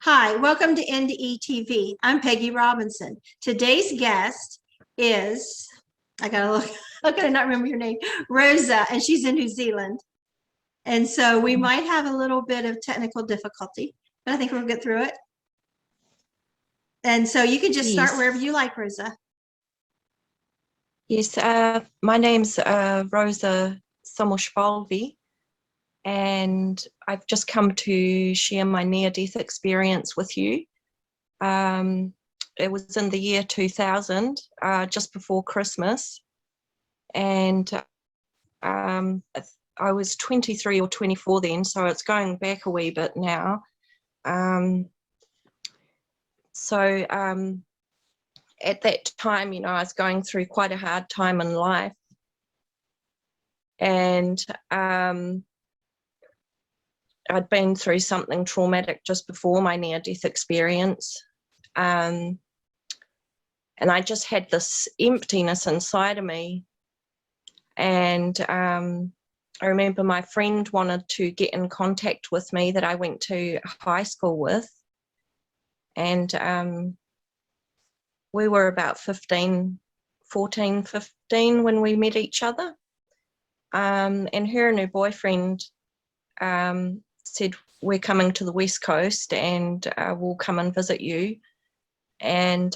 Hi, welcome to NDE TV. I'm Peggy Robinson. Today's guest is, I gotta look, I'm gonna not remember your name, Rozsa, and she's in New Zealand. And so we might have a little bit of technical difficulty, but I think we'll get through it. And so you can just start wherever you like, Rozsa. Yes, my name's Rozsa Szamosfalvi, and I've just come to share my near-death experience with you. It was in the year 2000, just before Christmas, and I was 23 or 24 then, so it's going back a wee bit now. At that time, I was going through quite a hard time in life, and I'd been through something traumatic just before my near-death experience, and I just had this emptiness inside of me. And I remember my friend wanted to get in contact with me that I went to high school with, and we were about 14, 15 when we met each other. And her and her boyfriend said, we're coming to the West Coast and we'll come and visit you. And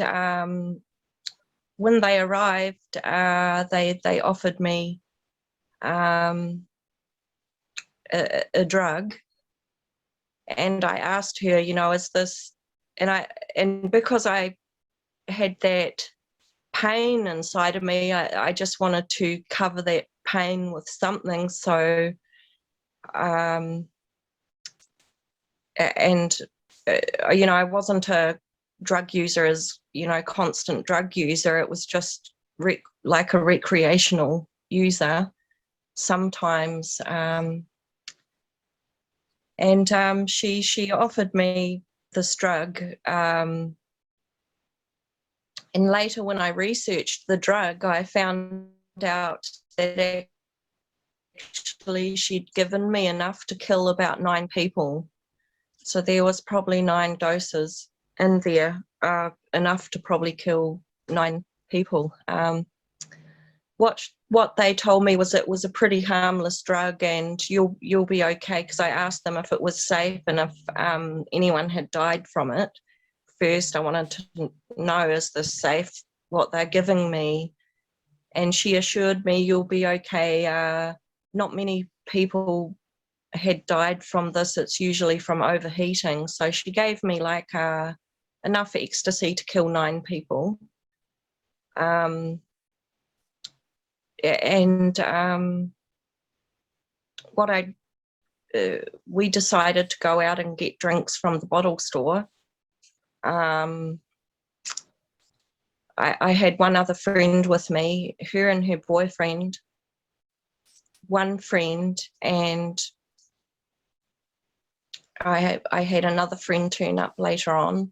when they arrived, they offered me a drug. And I asked her, is this, and because I had that pain inside of me, I just wanted to cover that pain with something. So I wasn't a drug user, as constant drug user. It was just like a recreational user sometimes. She offered me this drug, and later when I researched the drug, I found out that actually she'd given me enough to kill about 9 people. So there was probably 9 doses in there, enough to probably kill 9 people. What they told me was it was a pretty harmless drug and you'll be okay, because I asked them if it was safe and if anyone had died from it. First, I wanted to know, is this safe, what they're giving me? And she assured me, you'll be okay. Not many people had died from this. It's usually from overheating. So she gave me like enough ecstasy to kill 9 people. We decided to go out and get drinks from the bottle store. I had one other friend with me, her and her boyfriend, one friend, and I had another friend turn up later on.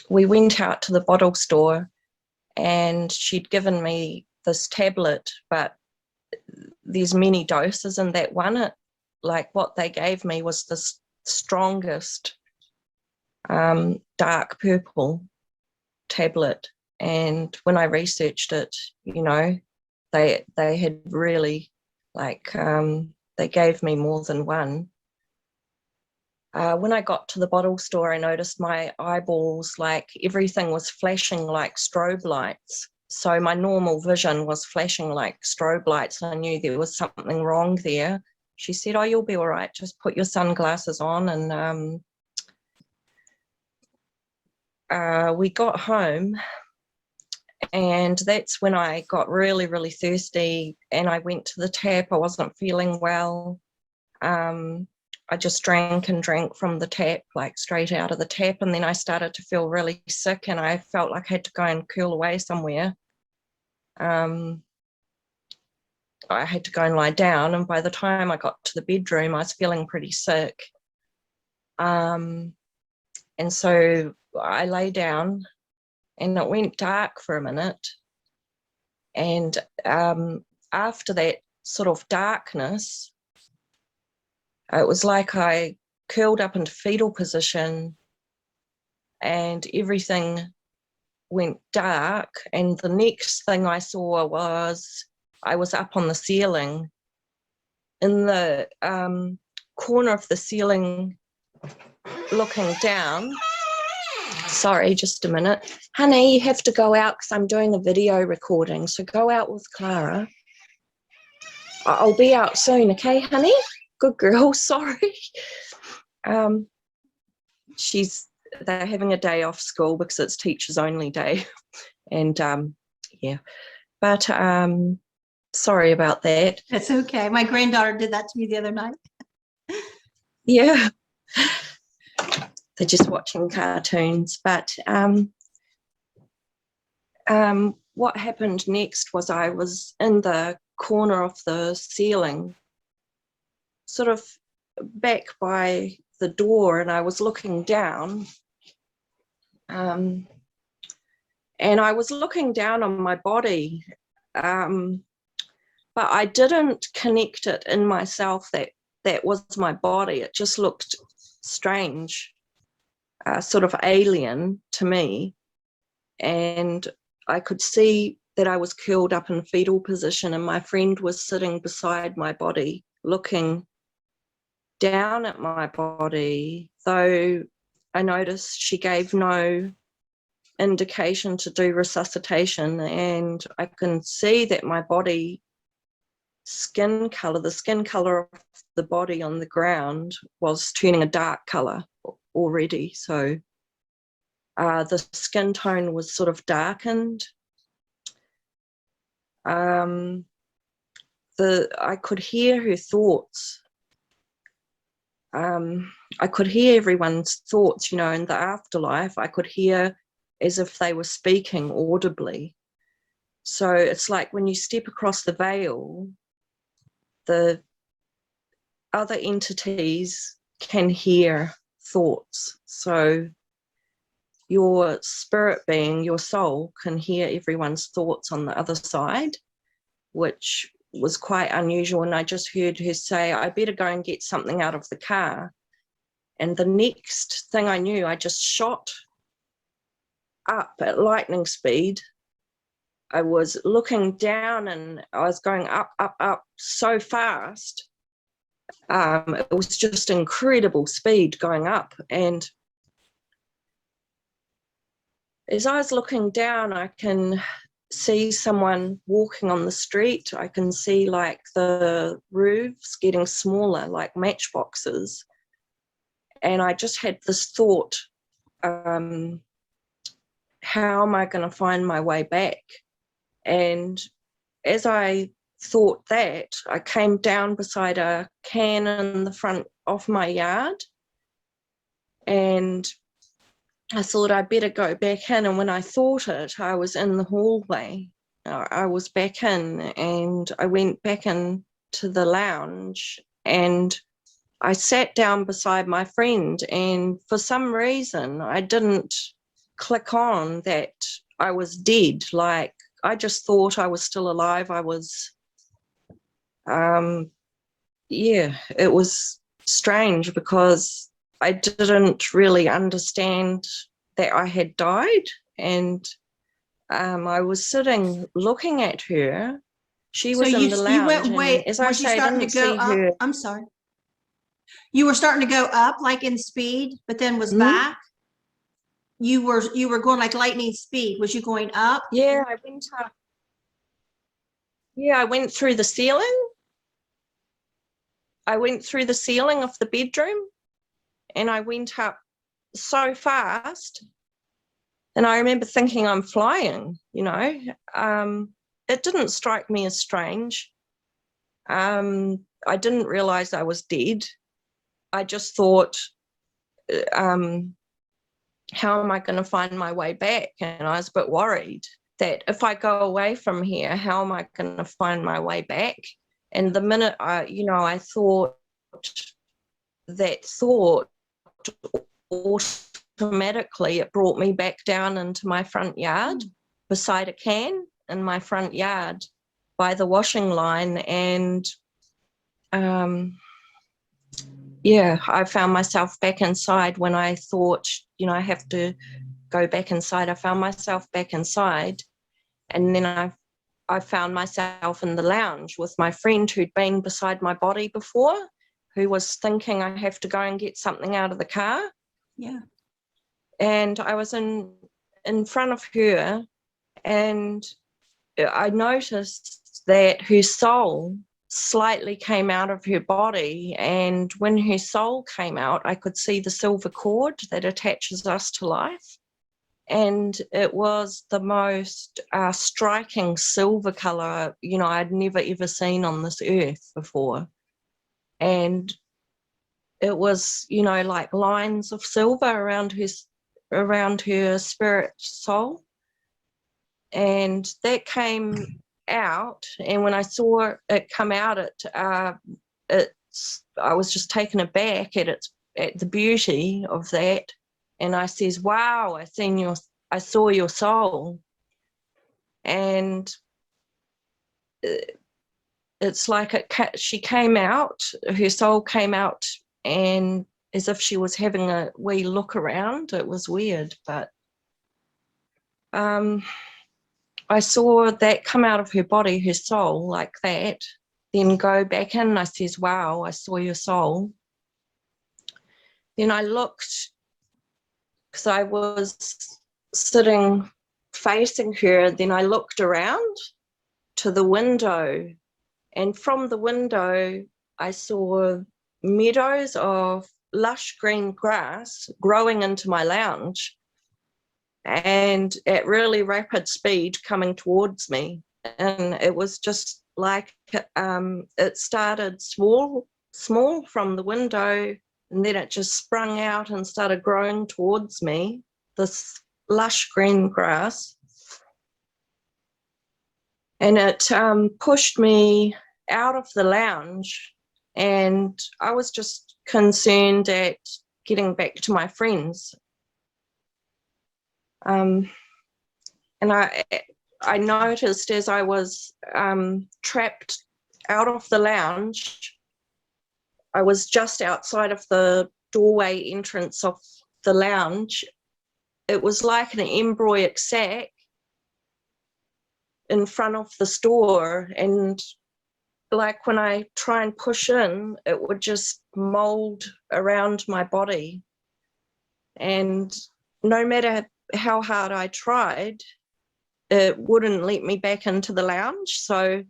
We went out to the bottle store and she'd given me this tablet, but there's many doses in that one. Like what they gave me was the strongest dark purple tablet, and when I researched it, they had really they gave me more than one. When I got to the bottle store, I noticed my eyeballs, like everything was flashing like strobe lights. So my normal vision was flashing like strobe lights, and I knew there was something wrong there. She said, oh, you'll be all right, just put your sunglasses on. And we got home, and that's when I got really, really thirsty, and I went to the tap. I wasn't feeling well. I just drank and drank from the tap, like straight out of the tap, and then I started to feel really sick, and I felt like I had to go and curl away somewhere. I had to go and lie down, and by the time I got to the bedroom, I was feeling pretty sick. And so I lay down, and it went dark for a minute. And after that sort of darkness, it was like I curled up into fetal position, and everything went dark. And the next thing I saw was I was up on the ceiling. In the corner of the ceiling, looking down. Sorry, just a minute. Honey, you have to go out because I'm doing a video recording. So go out with Clara. I'll be out soon, okay, honey? Good girl, sorry. They're having a day off school because it's teachers only day. And yeah, but sorry about that. That's okay. My granddaughter did that to me the other night. Yeah. They're just watching cartoons. But what happened next was I was in the corner of the ceiling, sort of back by the door, and I was looking down. And I was looking down on my body, but I didn't connect it in myself that was my body. It just looked strange, sort of alien to me. And I could see that I was curled up in fetal position, and my friend was sitting beside my body, looking down at my body, though I noticed she gave no indication to do resuscitation. And I can see that my body skin color, the skin color of the body on the ground, was turning a dark color already. So the skin tone was sort of darkened. I could hear her thoughts. I could hear everyone's thoughts, in the afterlife. I could hear as if they were speaking audibly. So it's like when you step across the veil, the other entities can hear thoughts. So your spirit being, your soul, can hear everyone's thoughts on the other side, which was quite unusual. And I just heard her say, I better go and get something out of the car. And the next thing I knew, I just shot up at lightning speed. I was looking down and I was going up, up, up so fast. It was just incredible speed going up. And as I was looking down, I can see someone walking on the street. I can see like the roofs getting smaller, like matchboxes. And I just had this thought, how am I going to find my way back? And as I thought that, I came down beside a can in the front of my yard, and I thought I'd better go back in. And when I thought it, I was in the hallway. I was back in, and I went back into the lounge, and I sat down beside my friend, and for some reason I didn't click on that I was dead. Like, I just thought I was still alive. I was, it was strange because I didn't really understand that I had died. And I was sitting looking at her. She was in the lounge. You went way, as I say, I didn't see her. I'm sorry. You were starting to go up like in speed, but then was back. You were going like lightning speed. Was you going up? Yeah, I went up. Yeah, I went through the ceiling. I went through the ceiling of the bedroom, and I went up so fast. And I remember thinking I'm flying, It didn't strike me as strange. I didn't realize I was dead. I just thought, how am I going to find my way back? And I was a bit worried that if I go away from here, how am I going to find my way back? And the minute I thought that thought, automatically it brought me back down into my front yard, beside a can in my front yard by the washing line. And yeah, I found myself back inside when I thought, I have to go back inside. I found myself back inside, and then I found myself in the lounge with my friend who'd been beside my body before, who was thinking I have to go and get something out of the car. Yeah. And I was in front of her, and I noticed that her soul slightly came out of her body, and when her soul came out, I could see the silver cord that attaches us to life. And it was the most striking silver color, I'd never ever seen on this earth before. And it was, like lines of silver around her spirit soul. And that came out, and when I saw it come out, I was just taken aback at the beauty of that. And I says, wow, I saw your soul. And it's like she came out, her soul came out, and as if she was having a wee look around. It was weird, but I saw that come out of her body, her soul, like that, then go back in. I says, wow, I saw your soul. Then I looked, because I was sitting facing her, then I looked around to the window, and from the window I saw meadows of lush green grass growing into my lounge, and at really rapid speed coming towards me. And it was just like it started small from the window, and then it just sprung out and started growing towards me, this lush green grass. And it pushed me out of the lounge, and I was just concerned at getting back to my friends. And I noticed as I was trapped out of the lounge, I was just outside of the doorway entrance of the lounge. It was like an embroic sack in front of the store, and like when I try and push in, it would just mold around my body. And no matter how hard I tried, it wouldn't let me back into the lounge. So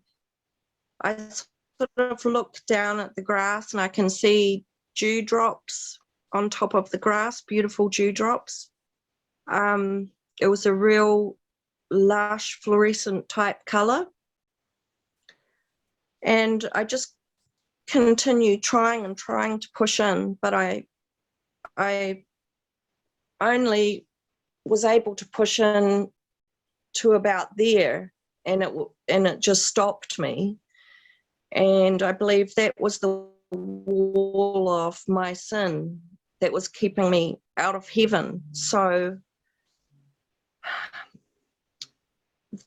I sort of look down at the grass, and I can see dewdrops on top of the grass, beautiful dewdrops. It was a real lush fluorescent type color. And I just continued trying to push in, but I only was able to push in to about there, and it just stopped me. And I believe that was the wall of my sin that was keeping me out of heaven. So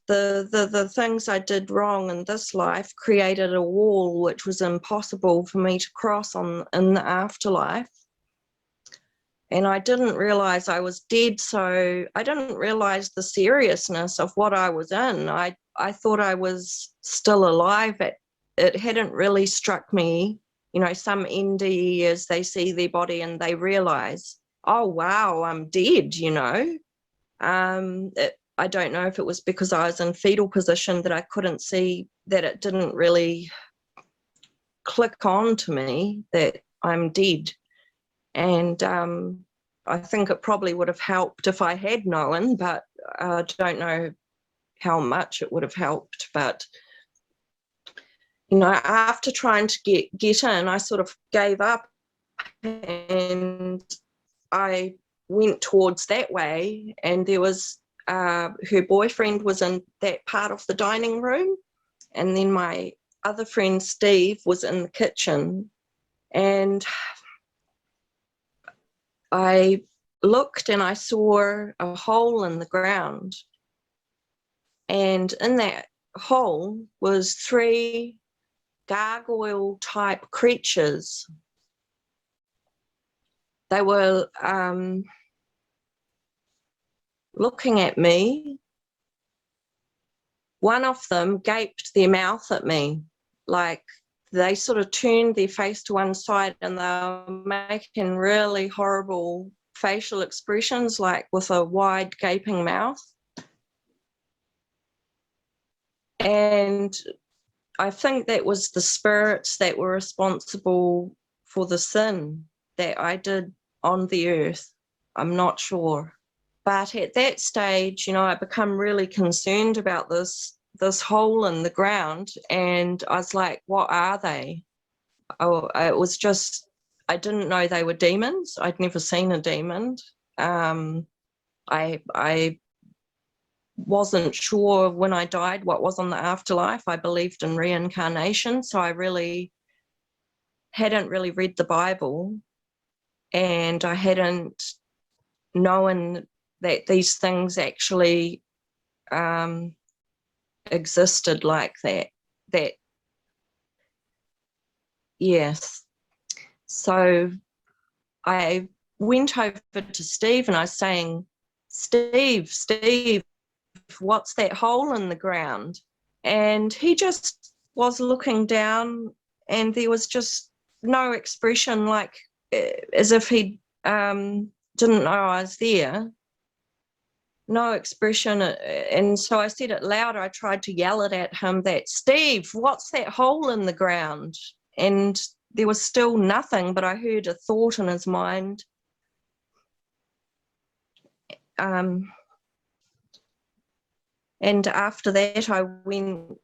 the things I did wrong in this life created a wall which was impossible for me to cross in the afterlife. And I didn't realize I was dead, so I didn't realize the seriousness of what I was in. I thought I was still alive. It hadn't really struck me. Some NDEs, they see their body and they realize, oh, wow, I'm dead, I don't know if it was because I was in fetal position that I couldn't see, that it didn't really click on to me that I'm dead. And I think it probably would have helped if I had known, but I don't know how much it would have helped. But, after trying to get in, I sort of gave up, and I went towards that way, and there was her boyfriend was in that part of the dining room, and then my other friend Steve was in the kitchen. And I looked, and I saw a hole in the ground, and in that hole was 3 gargoyle type creatures, they were looking at me. One of them gaped their mouth at me, like they sort of turned their face to one side and they were making really horrible facial expressions, like with a wide gaping mouth. And I think that was the spirits that were responsible for the sin that I did on the earth. I'm not sure. But at that stage, you know, I become really concerned about this hole in the ground, and I was like, what are they? Oh, it was just, I didn't know they were demons. I'd never seen a demon. I wasn't sure when I died what was on the afterlife. I believed in reincarnation, so I hadn't really read the Bible, and I hadn't known that these things actually existed like that. Yes. So I went over to Steve and I was saying, Steve, what's that hole in the ground? And he just was looking down, and there was just no expression, like as if he didn't know I was there. No expression. And so I said it louder. I tried to yell it at him, that, Steve, what's that hole in the ground? And there was still nothing, but I heard a thought in his mind. And after that, I went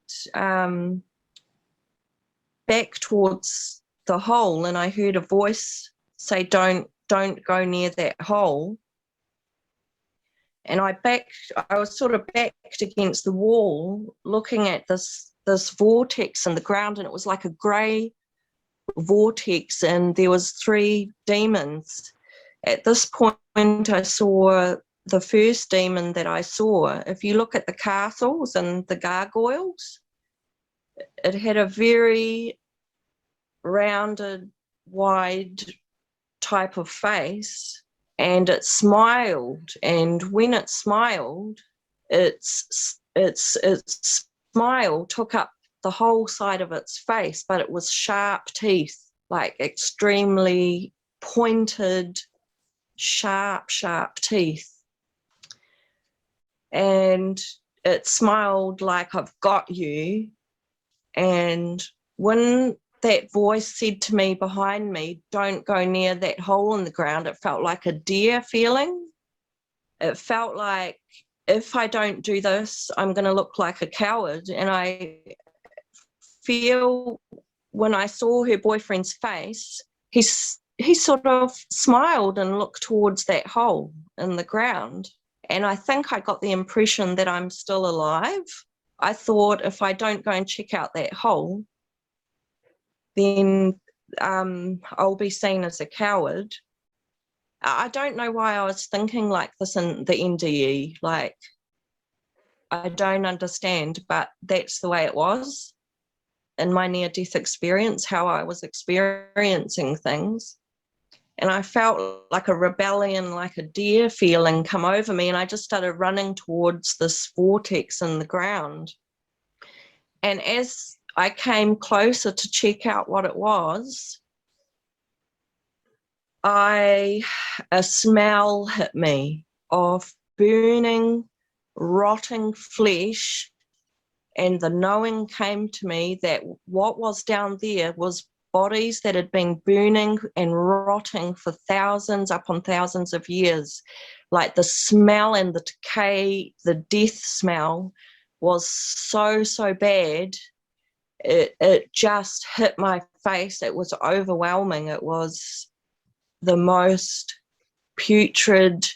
back towards the hole, and I heard a voice say, don't go near that hole. And I was sort of backed against the wall, looking at this vortex in the ground, and it was like a grey vortex, and there was 3 demons. At this point, I saw the first demon that I saw. If you look at the castles and the gargoyles, it had a very rounded, wide type of face, and it smiled. And when it smiled, its smile took up the whole side of its face, but it was sharp teeth, like extremely pointed, sharp teeth. And it smiled like, I've got you. And when that voice said to me behind me, don't go near that hole in the ground, it felt like a deer feeling. It felt like, if I don't do this, I'm going to look like a coward. And I feel when I saw her boyfriend's face, he sort of smiled and looked towards that hole in the ground. And I think I got the impression that I'm still alive. I thought, if I don't go and check out that hole, then I'll be seen as a coward. I don't know why I was thinking like this in the NDE. Like, I don't understand, but that's the way it was in my near-death experience, how I was experiencing things. And I felt like a rebellion, like a deer feeling come over me, and I just started running towards this vortex in the ground. And as I came closer to check out what it was, a smell hit me of burning, rotting flesh, and the knowing came to me that what was down there was bodies that had been burning and rotting for thousands upon thousands of years. Like, the smell and the decay, the death smell was so bad. It just hit my face. It was overwhelming. It was the most putrid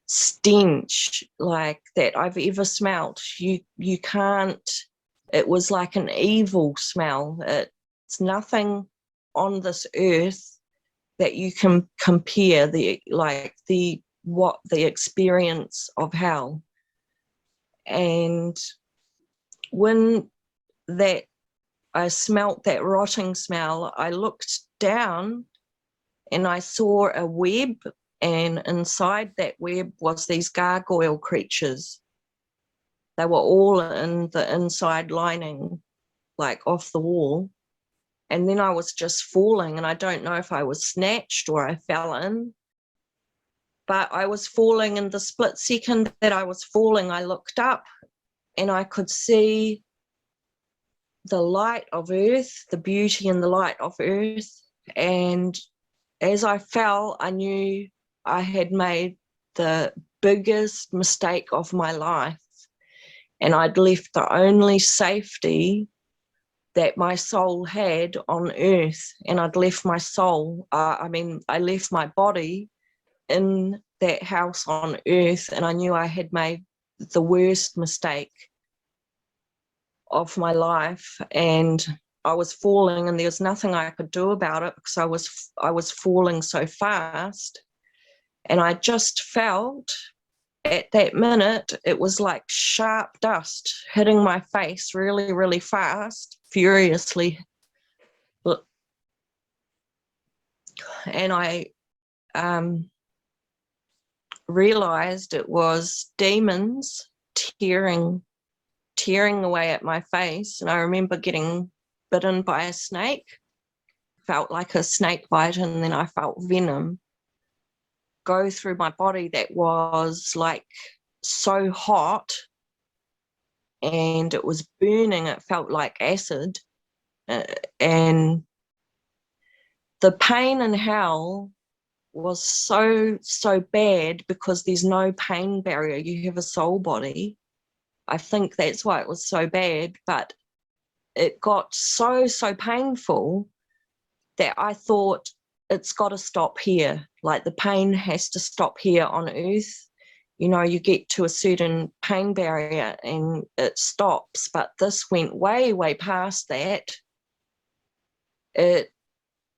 stench like that I've ever smelt. You can't, it was like an evil smell. It's nothing on this earth that you can compare the experience of hell. And when I smelt that rotting smell, I looked down, and I saw a web, and inside that web was these gargoyle creatures. They were all in the inside lining, like off the wall. And then I was just falling, and I don't know if I was snatched or I fell in, but I was falling. In the split second that I was falling, I looked up and I could see the light of earth, the beauty and the light of earth. And as I fell, I knew I had made the biggest mistake of my life, and I'd left the only safety that my soul had on earth, and I'd left my soul, I left my body in that house on earth, and I knew I had made the worst mistake of my life, and I was falling, and there was nothing I could do about it because I was falling so fast. And I just felt at that minute, it was like sharp dust hitting my face really, really fast, furiously. And I realized it was demons tearing away at my face. And I remember getting bitten by a snake, felt like a snake bite, and then I felt venom go through my body that was like so hot, and it was burning. It felt like acid, and the pain in hell was so bad because there's no pain barrier. You have a soul body. I think that's why it was so bad, but it got so painful that I thought, it's got to stop here. Like, the pain has to stop here on earth. You know, you get to a certain pain barrier and it stops, but this went way past that. It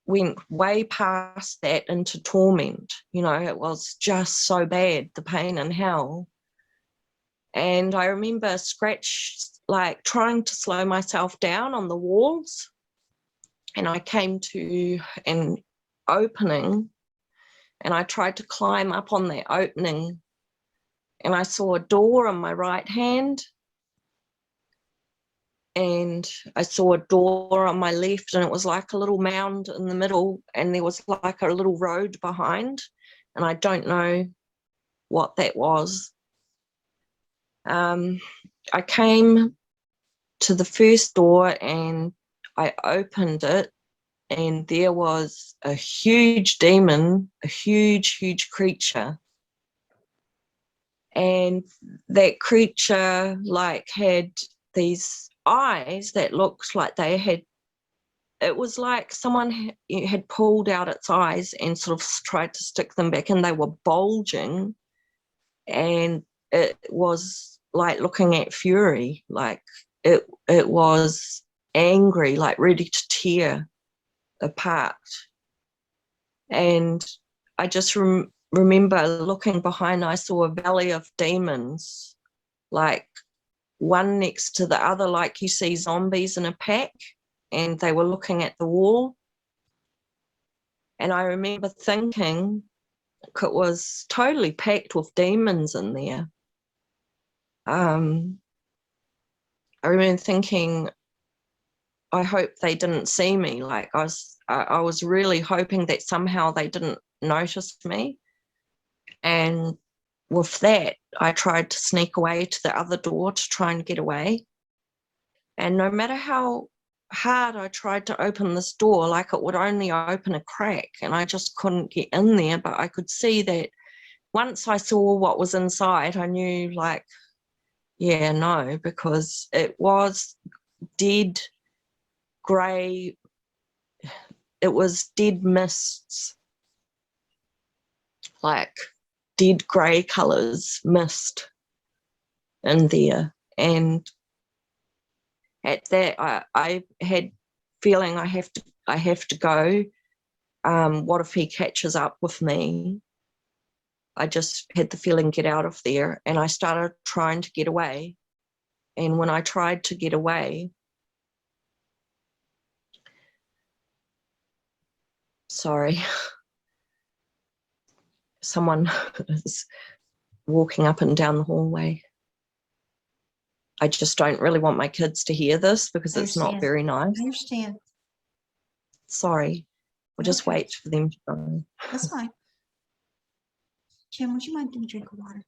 went way past that into torment. You know, it was just so bad, the pain in hell. And I remember trying to slow myself down on the walls, and I came to an opening, and I tried to climb up on that opening, and I saw a door on my right hand, and I saw a door on my left, and it was like a little mound in the middle, and there was like a little road behind, and I don't know what that was. I came to the first door and I opened it, and there was a huge demon, a huge creature. And that creature had these eyes that looked like it was like someone had pulled out its eyes and sort of tried to stick them back, and they were bulging, and it was like looking at fury, like it was angry, like ready to tear apart. And I just remember looking behind, I saw a valley of demons, like one next to the other, like you see zombies in a pack, and they were looking at the wall. And I remember thinking it was totally packed with demons in there. I remember thinking, I hope they didn't see me. Like, I was really hoping that somehow they didn't notice me. And with that, I tried to sneak away to the other door to try and get away. And no matter how hard I tried to open this door, like, it would only open a crack, and I just couldn't get in there. But I could see that once I saw what was inside, I knew, like, yeah, no, because it was dead grey. It was dead mists, like dead grey colours, mist in there. And at that, I had feeling I have to go. What if he catches up with me? I just had the feeling, get out of there. And I started trying to get away. And when I tried to get away, sorry, someone is walking up and down the hallway. I just don't really want my kids to hear this because it's not very nice. I understand. Sorry. We'll just wait for them to go. That's fine. Jim, would you mind getting a drink of water?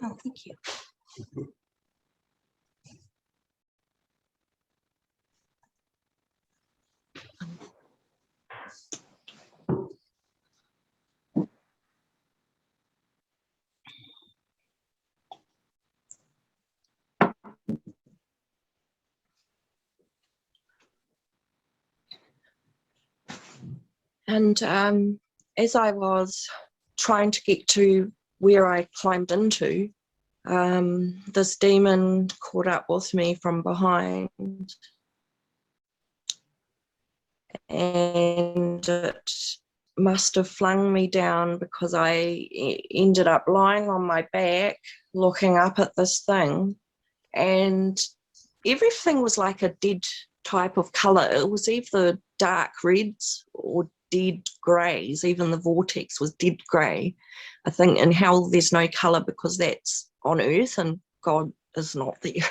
Oh, thank you. And as I was trying to get to where I climbed into, this demon caught up with me from behind, and it must have flung me down because I ended up lying on my back looking up at this thing, and everything was like a dead type of colour. It was either dark reds or dead greys. Even the vortex was dead grey. I think in hell there's no colour because that's on earth and God is not there.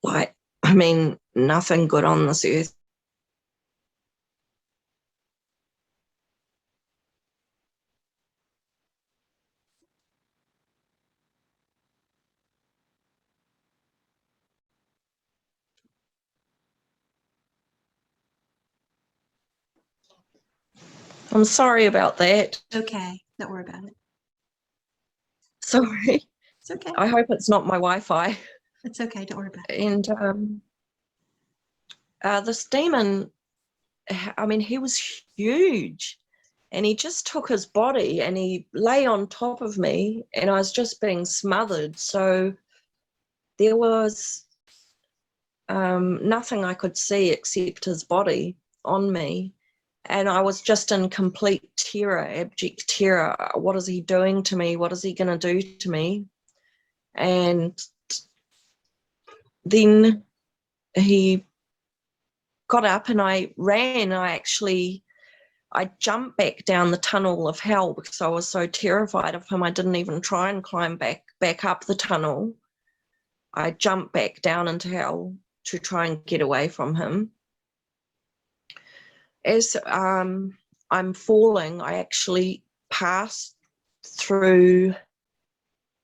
Like, I mean, nothing good on this earth. I'm sorry about that. Okay, don't worry about it. Sorry. It's okay. I hope it's not my Wi-Fi. It's okay, don't worry about it. And this demon, I mean, he was huge, and he just took his body and he lay on top of me, and I was just being smothered. So there was nothing I could see except his body on me. And I was just in complete terror, abject terror. What is he doing to me? What is he going to do to me? And then he got up and I ran. I jumped back down the tunnel of hell because I was so terrified of him. I didn't even try and climb back up the tunnel. I jumped back down into hell to try and get away from him. As I'm falling, I actually passed through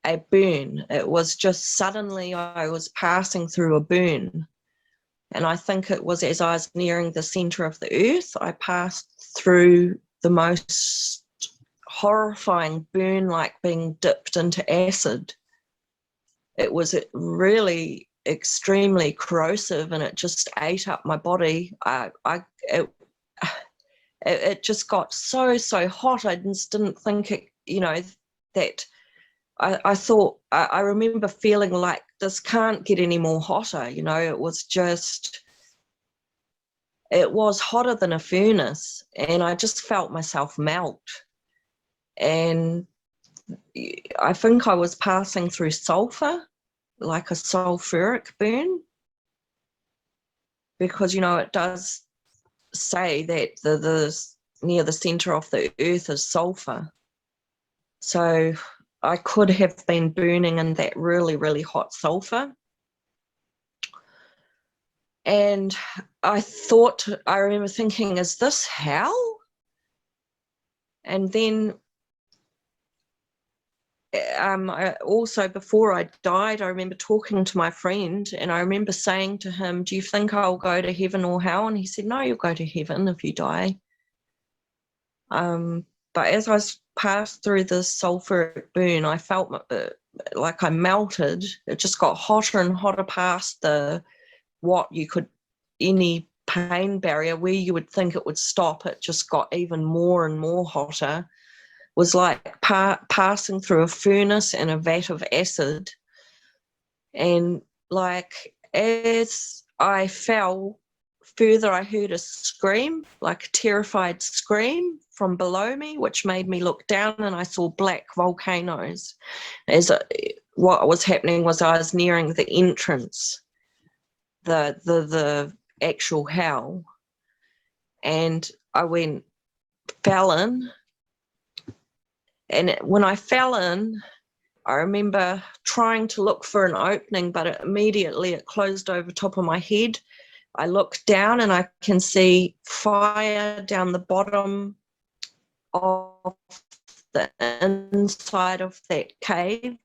a burn. It was just suddenly I was passing through a burn. And I think it was as I was nearing the center of the earth, I passed through the most horrifying burn, like being dipped into acid. It was really extremely corrosive and it just ate up my body. It just got so hot. I just didn't think it, that I thought, I remember feeling like this can't get any more hotter, it was hotter than a furnace, and I just felt myself melt. And I think I was passing through sulfur, like a sulfuric burn, because, it does say that the near the center of the earth is sulfur. So I could have been burning in that really hot sulfur. And I remember thinking, is this hell? And then also before I died, I remember talking to my friend and I remember saying to him, do you think I'll go to heaven or hell? And he said, no, you'll go to heaven if you die. But as I passed through the sulfuric burn, I felt like I melted. It just got hotter and hotter past any pain barrier where you would think it would stop. It just got even more and more hotter. It was like passing through a furnace and a vat of acid. And like as I fell further, I heard a scream, like a terrified scream from below me, which made me look down and I saw black volcanoes. What was happening was I was nearing the entrance the actual hell. And I fell in, and when I fell in, I remember trying to look for an opening, but immediately it closed over top of my head. I look down and I can see fire down the bottom of the inside of that cave.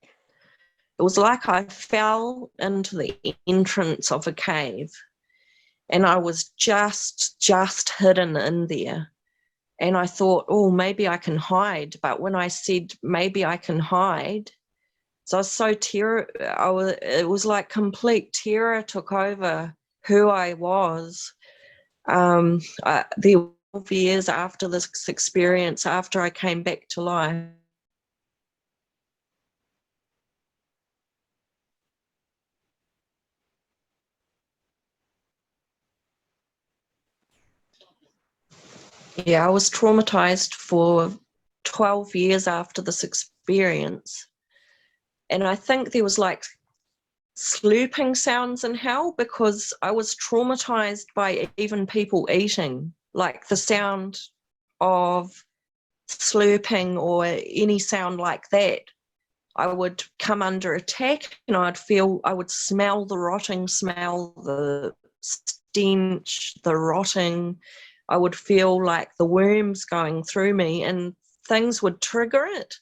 It was like I fell into the entrance of a cave, and I was just hidden in there. And I thought, oh, maybe I can hide. But when I said maybe I can hide, so I was so it was like complete terror took over who I was. The 12 years after this experience, after I came back to life, yeah, I was traumatized for 12 years after this experience. And I think there was like slurping sounds in hell, because I was traumatized by even people eating, like the sound of slurping or any sound like that. I would come under attack and I would smell the rotting smell, the stench, the rotting. I would feel like the worms going through me, and things would trigger it.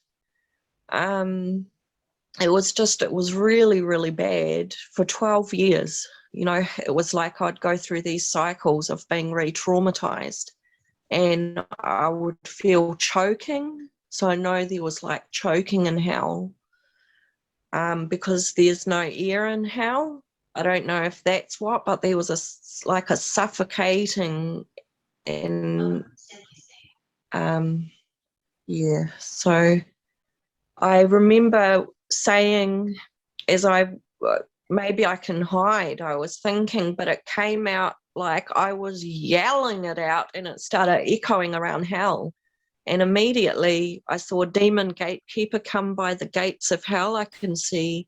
It was really, really bad for 12 years. You know, it was like I'd go through these cycles of being re-traumatized, and I would feel choking. So I know there was like choking in hell, because there's no air in hell. I don't know if that's what, but there was like a suffocating, and yeah. So I remember saying, as maybe I can hide, I was thinking, but it came out like I was yelling it out, and it started echoing around hell. And immediately I saw a demon gatekeeper come by the gates of hell. I can see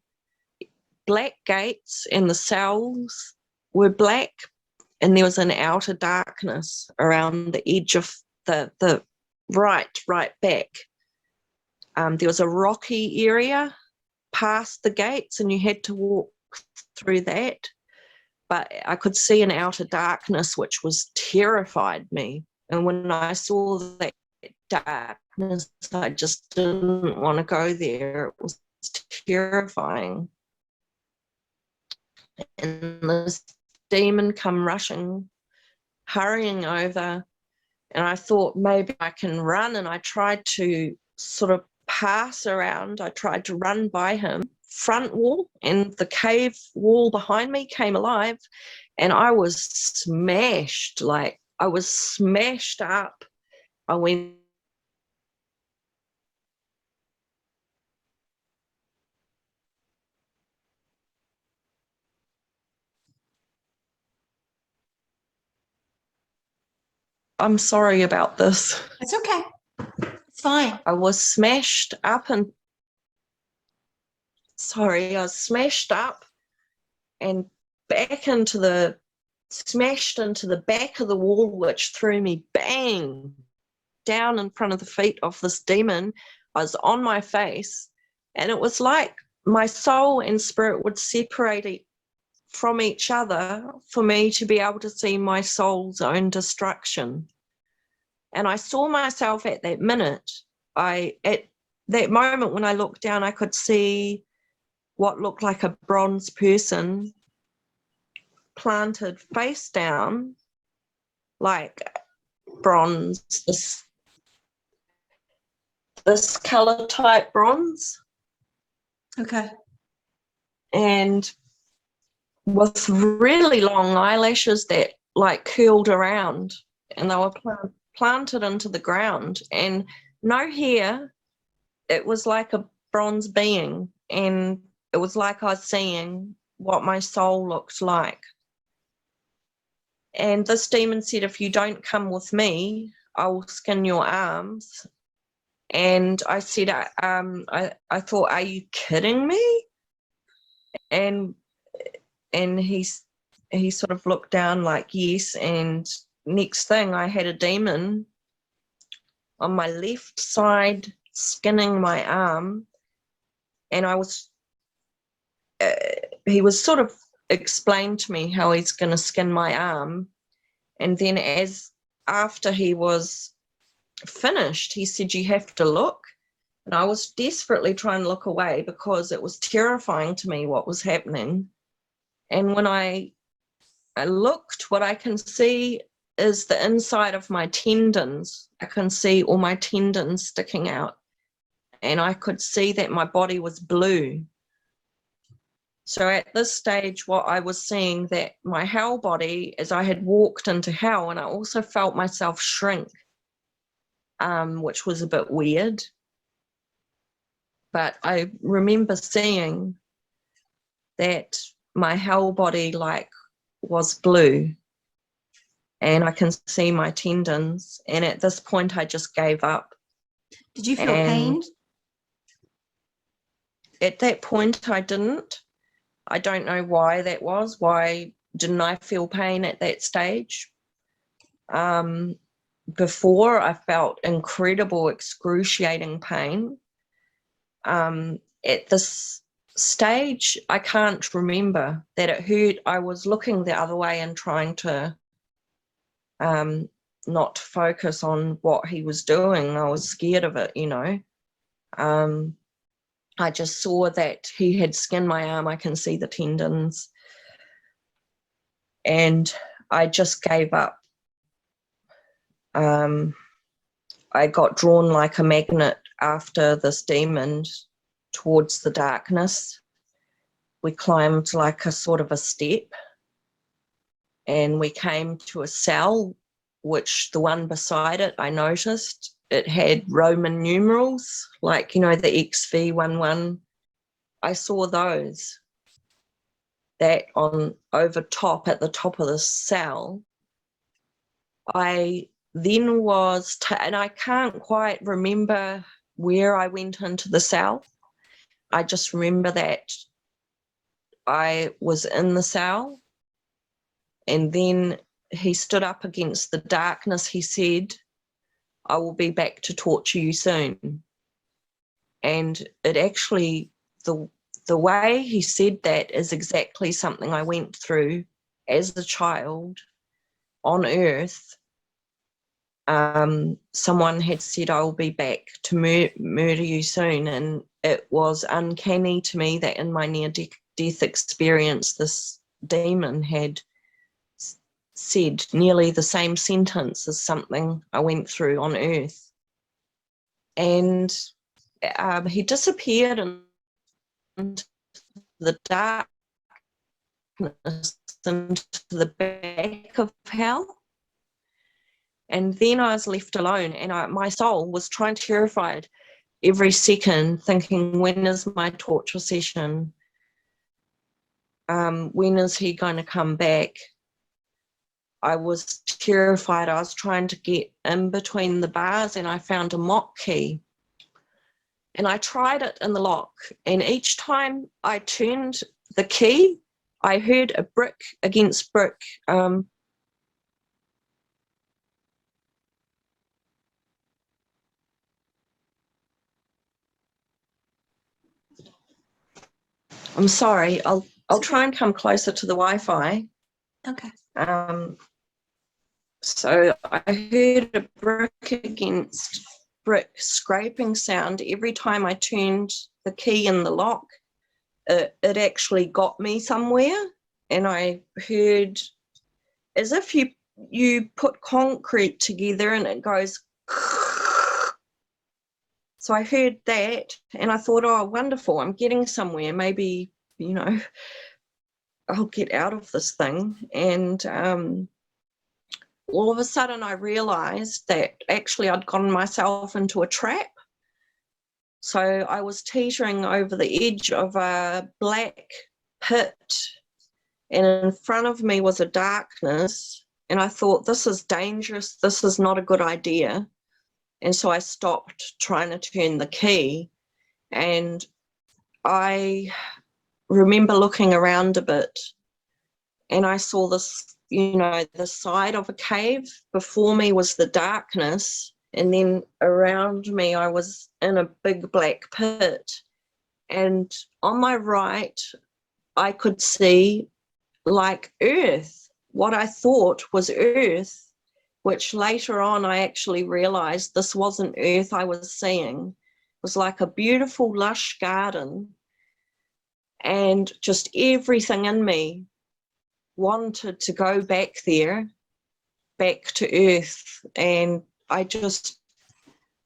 black gates, and the cells were black, and there was an outer darkness around the edge of the right back. There was a rocky area past the gates, and you had to walk through that. But I could see an outer darkness, which was terrified me. And when I saw that darkness, I just didn't want to go there. It was terrifying. And this demon come rushing, hurrying over, and I thought maybe I can run, and I tried to sort of pass around. I tried to run by him, front wall, and the cave wall behind me came alive, and I was smashed, like I was smashed up. I went I'm sorry about this. It's okay. It's fine. I was smashed up and I was smashed up and smashed into the back of the wall, which threw me bang down in front of the feet of this demon. I was on my face, and it was like my soul and spirit would separate from each other for me to be able to see my soul's own destruction. And I saw myself at that minute. At that moment when I looked down, I could see what looked like a bronze person planted face down, like bronze, this color type bronze. Okay. And with really long eyelashes that like curled around, and they were planted into the ground, and no hair. It was like a bronze being, and it was like I was seeing what my soul looked like. And this demon said, if you don't come with me, I will skin your arms. And I said, I thought, are you kidding me? And and he sort of looked down like, yes, and next thing I had a demon on my left side skinning my arm, and he was sort of explained to me how he's going to skin my arm, and then after he was finished, he said, you have to look. And I was desperately trying to look away because it was terrifying to me what was happening. And when I looked, what I can see is the inside of my tendons. I can see all my tendons sticking out, and I could see that my body was blue. So at this stage, what I was seeing, that my hell body, as I had walked into hell, and I also felt myself shrink, which was a bit weird. But I remember seeing that my hell body like was blue, and I can see my tendons. And at this point, I just gave up. Did you feel pain? At that point, I didn't. I don't know why that was. Why didn't I feel pain at that stage? Before, I felt incredible, excruciating pain. At this stage, I can't remember that it hurt. I was looking the other way and trying to not focus on what he was doing. I was scared of it, you know. I just saw that he had skinned my arm. I can see the tendons. And I just gave up. I got drawn like a magnet after this demon towards the darkness. We climbed like a sort of a step, and we came to a cell, which the one beside it, I noticed it had Roman numerals, like, you know, the XV11. I saw those. That on over top, at the top of the cell. I then was, and I can't quite remember where I went into the cell. I just remember that I was in the cell, and then he stood up against the darkness. He said, I will be back to torture you soon. And it actually, the way he said that is exactly something I went through as a child on earth. Someone had said, I will be back to murder you soon. And it was uncanny to me that in my near-death experience, this demon had said nearly the same sentence as something I went through on earth. And he disappeared into the darkness, into the back of hell. And then I was left alone, and my soul was terrified every second, thinking, when is my torture session? When is he going to come back? I was terrified. I was trying to get in between the bars, and I found a lock key. And I tried it in the lock, and each time I turned the key, I heard a brick against brick. I'm sorry, I'll try and come closer to the Wi-Fi. Okay. So I heard a brick against brick scraping sound every time I turned the key in the lock. It actually got me somewhere, and I heard as if you put concrete together and it goes. So I heard that, and I thought, oh, wonderful, I'm getting somewhere. Maybe, you know, I'll get out of this thing. And all of a sudden I realized that actually I'd gotten myself into a trap. So I was teetering over the edge of a black pit, and in front of me was a darkness, and I thought, this is dangerous, this is not a good idea. And so I stopped trying to turn the key, and I remember looking around a bit, and I saw this, you know, the side of a cave. Before me was the darkness, and then around me I was in a big black pit. And on my right, I could see like earth, what I thought was earth, which later on I actually realized this wasn't earth I was seeing. It was like a beautiful, lush garden, and just everything in me wanted to go back there, back to earth. And I just,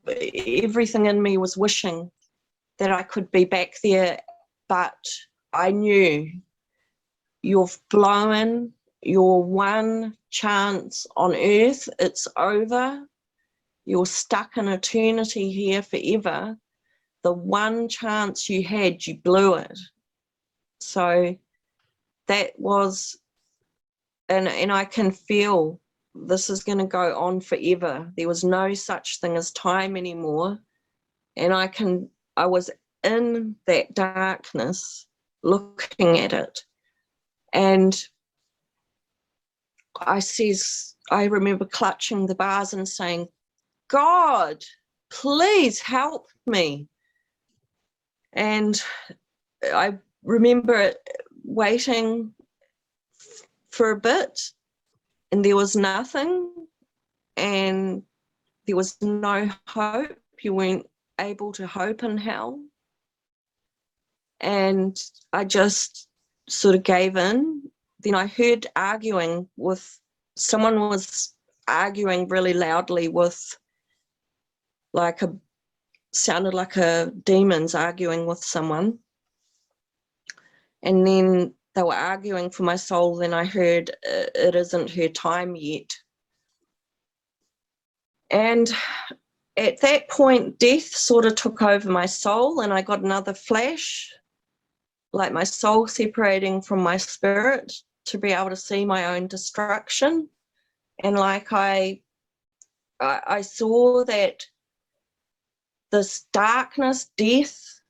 everything in me was wishing that I could be back there, but I knew you've blown your one chance on earth. It's over. You're stuck in eternity here forever. The one chance you had, you blew it. So that was, and I can feel this is going to go on forever. There was no such thing as time anymore. And I was in that darkness looking at it. And I remember clutching the bars and saying, God, please help me. And I remember waiting for a bit, and there was nothing, and there was no hope. You weren't able to hope in hell. And I just sort of gave in. Then I heard someone was arguing really loudly with, sounded like a demon's arguing with someone. And then they were arguing for my soul. Then I heard, it isn't her time yet. And at that point, death sort of took over my soul, and I got another flash, like my soul separating from my spirit to be able to see my own destruction. And like I saw that this darkness, death,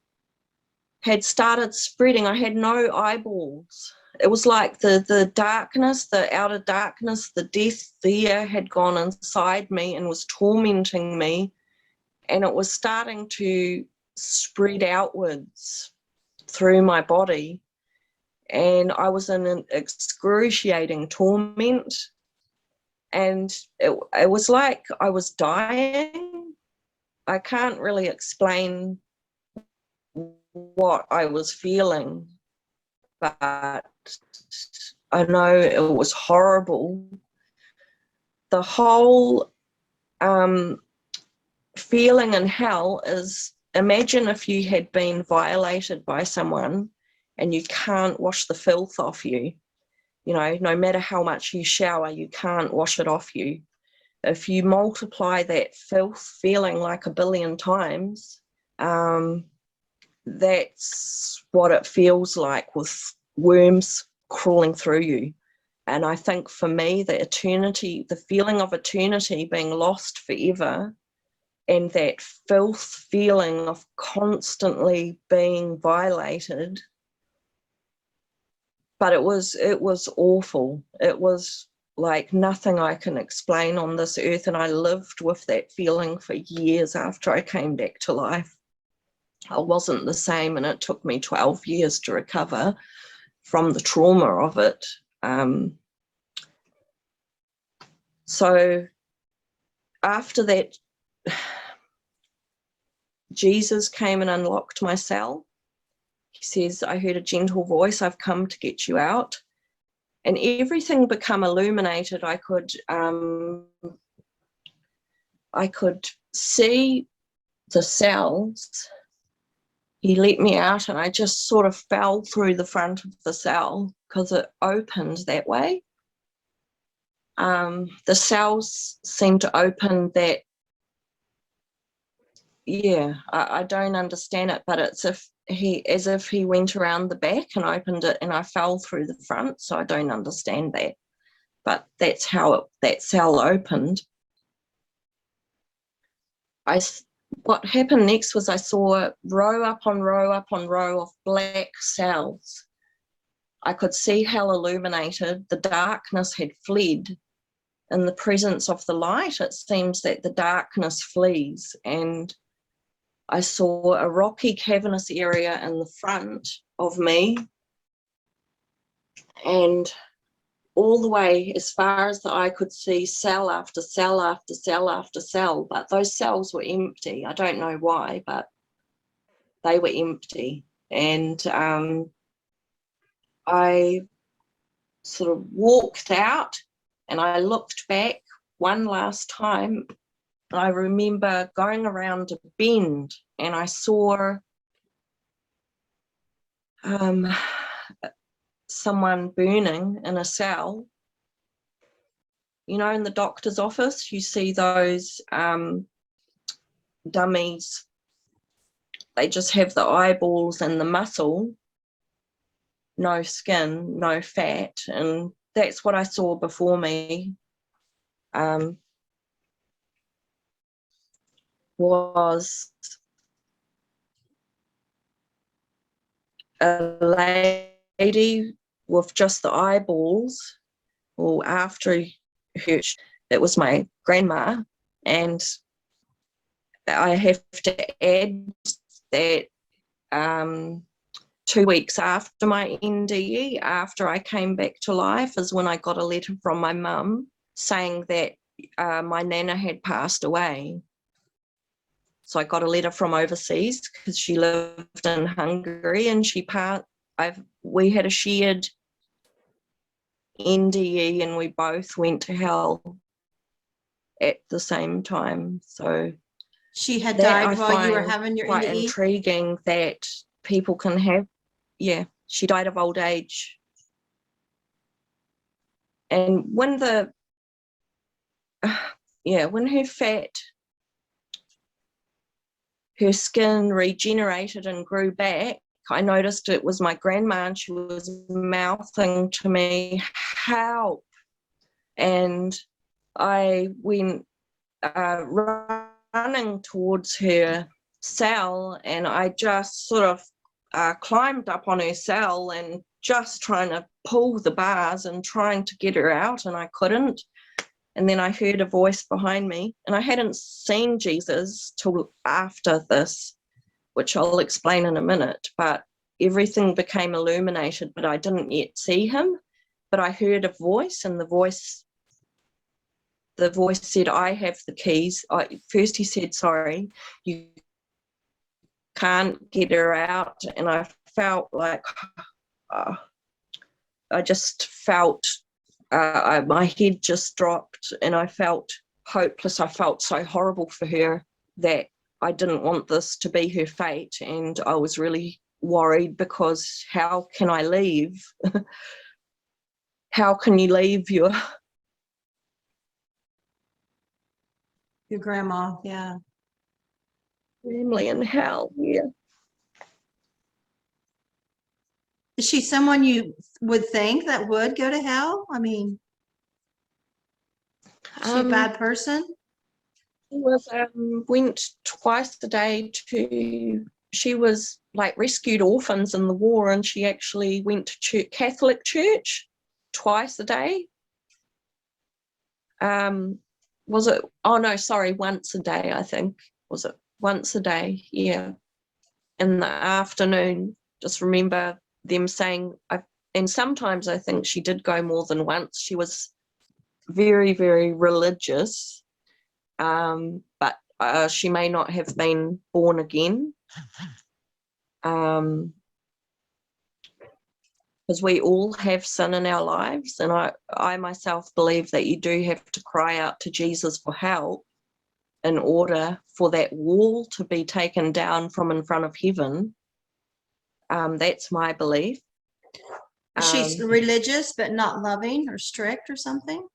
had started spreading. I had no eyeballs. It was like the darkness, the outer darkness, the death there had gone inside me and was tormenting me. And it was starting to spread outwards through my body. And I was in an excruciating torment. And it was like I was dying. I can't really explain what I was feeling, but I know it was horrible. The whole feeling in hell is, imagine if you had been violated by someone and you can't wash the filth off you. You know, no matter how much you shower, you can't wash it off you. If you multiply that filth feeling like 1 billion times, that's what it feels like, with worms crawling through you. And I think for me, the feeling of eternity being lost forever, and that filth feeling of constantly being violated, but it was awful. It was like nothing I can explain on this earth, and I lived with that feeling for years after I came back to life. I wasn't the same, and it took me 12 years to recover from the trauma of it. So after that, Jesus came and unlocked my cell. He says, I heard a gentle voice, I've come to get you out. And everything became illuminated. I could see the cells. He let me out, and I just sort of fell through the front of the cell because it opened that way. The cells seemed to open that, I don't understand it, but it's as if he went around the back and opened it, and I fell through the front, so I don't understand that. But that's how that cell opened. What happened next was I saw row upon row upon row of black cells. I could see hell illuminated. The darkness had fled. In the presence of the light, it seems that the darkness flees. And I saw a rocky cavernous area in the front of me, and all the way as far as the eye could see, cell after cell after cell after cell, but those cells were empty. I don't know why, but they were empty. And I sort of walked out and I looked back one last time. I remember going around a bend and I saw someone burning in a cell. You know, in the doctor's office, you see those dummies. They just have the eyeballs and the muscle, no skin, no fat. And that's what I saw before me. Was a lady with just the eyeballs, or after her, it was my grandma. And I have to add that 2 weeks after my NDE, after I came back to life, is when I got a letter from my mum saying that my nana had passed away. So I got a letter from overseas because she lived in Hungary, and we had a shared NDE and we both went to hell at the same time. So She had that died I while you were find having your quite NDE? intriguing that people can have, yeah, she died of old age. And when when her skin regenerated and grew back, I noticed it was my grandma, and she was mouthing to me, "Help." And I went running towards her cell, and I just sort of climbed up on her cell and just trying to pull the bars and trying to get her out, and I couldn't. And then I heard a voice behind me, and I hadn't seen Jesus till after this, which I'll explain in a minute, but everything became illuminated, but I didn't yet see him. But I heard a voice, and the voice said, "I have the keys." First he said, "Sorry, you can't get her out." And I felt like, I just felt, my head just dropped, and I felt hopeless. I felt so horrible for her that I didn't want this to be her fate, and I was really worried, because how can I leave? How can you leave your grandma? Yeah. family in hell? Yeah. Is she someone you would think that would go to hell? I mean, is she a bad person? She was went twice a day she was like rescued orphans in the war, and she actually went to Catholic church twice a day. Was it? Oh no, sorry, once a day, I think. Was it once a day? Yeah. In the afternoon, just remember them saying, and sometimes I think she did go more than once. She was very, very religious, but she may not have been born again. Because we all have sin in our lives, and I myself believe that you do have to cry out to Jesus for help in order for that wall to be taken down from in front of heaven. That's my belief. She's religious but not loving or strict or something?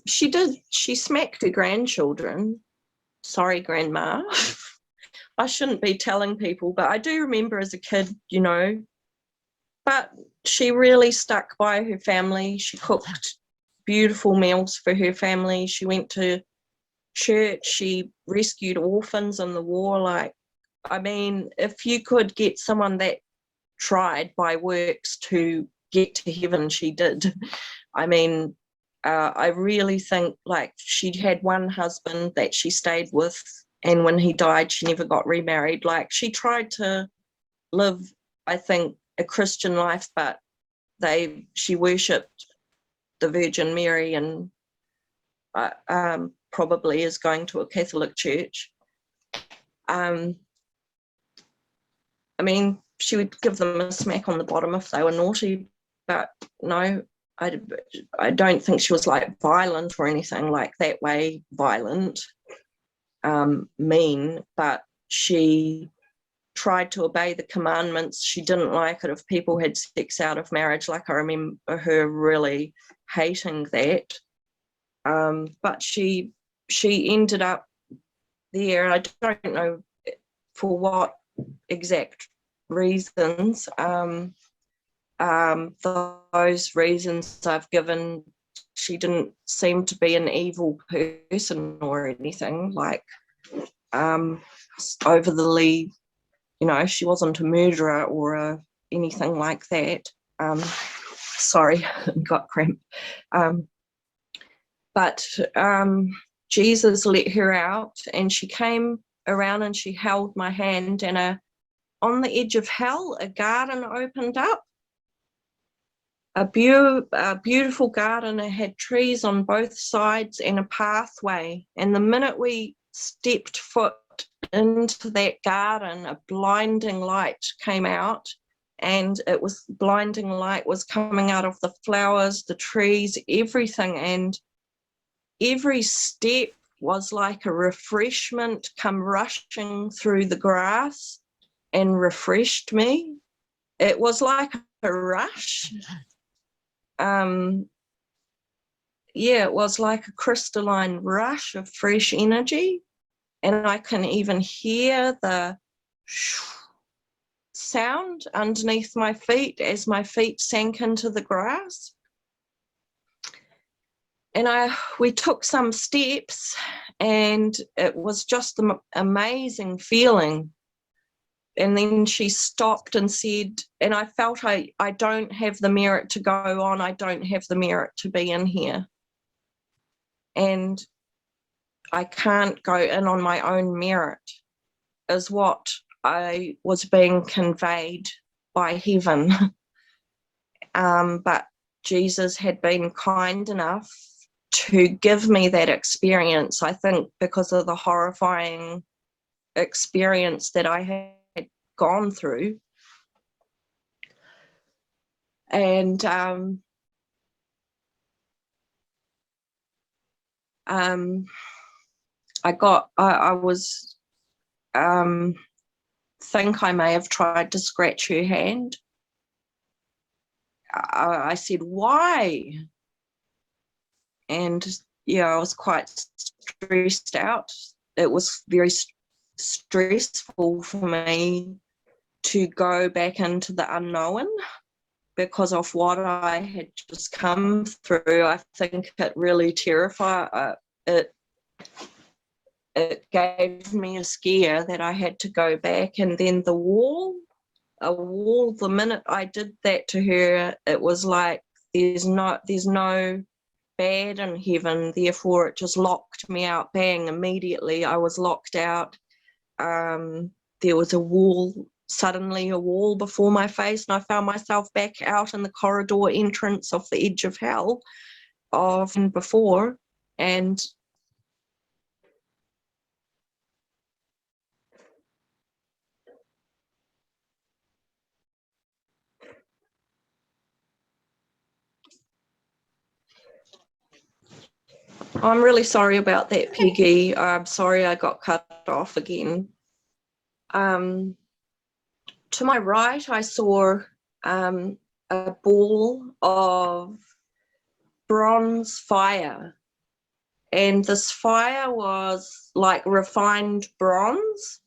She smacked her grandchildren. Sorry, Grandma. I shouldn't be telling people, but I do remember as a kid, but she really stuck by her family. She cooked beautiful meals for her family. She went to church. She rescued orphans in the war. If you could get someone that tried by works to get to heaven, she did. I mean, I really think, like, she'd had one husband that she stayed with, and when he died, she never got remarried. Like, she tried to live, I think, a Christian life, but she worshipped the Virgin Mary, and probably is going to a Catholic church. I mean, she would give them a smack on the bottom if they were naughty, but no, I don't think she was like violent or anything like that way, violent, mean, but she tried to obey the commandments. She didn't like it if people had sex out of marriage. Like, I remember her really hating that. But she ended up there. I don't know for what exact reasons. Those reasons I've given, she didn't seem to be an evil person or anything, like overly, you know, she wasn't a murderer or anything like that. Sorry, got cramp. But Jesus let her out, and she came around and she held my hand, and on the edge of hell, a garden opened up. A beautiful garden. It had trees on both sides and a pathway. And the minute we stepped foot into that garden, a blinding light came out, and blinding light was coming out of the flowers, the trees, everything. And every step was like a refreshment come rushing through the grass and refreshed me. It was like a rush. It was like a crystalline rush of fresh energy, and I can even hear the sound underneath my feet as my feet sank into the grass. And we took some steps, and it was just an amazing feeling. And then she stopped and said, and I felt I don't have the merit to go on. I don't have the merit to be in here. And I can't go in on my own merit, is what I was being conveyed by heaven. But Jesus had been kind enough to give me that experience, I think, because of the horrifying experience that I had gone through. And think I may have tried to scratch her hand. I said, why? And I was quite stressed out. It was very stressful for me to go back into the unknown because of what I had just come through. I think it really terrified, it gave me a scare that I had to go back. And then the wall, the minute I did that to her, it was like, there's no bad in heaven, therefore it just locked me out. Bang, immediately I was locked out. There was suddenly a wall before my face, and I found myself back out in the corridor entrance of the edge of hell and before. And I'm really sorry about that, Peggy. I'm sorry I got cut off again. To my right, I saw a ball of bronze fire, and this fire was like refined bronze,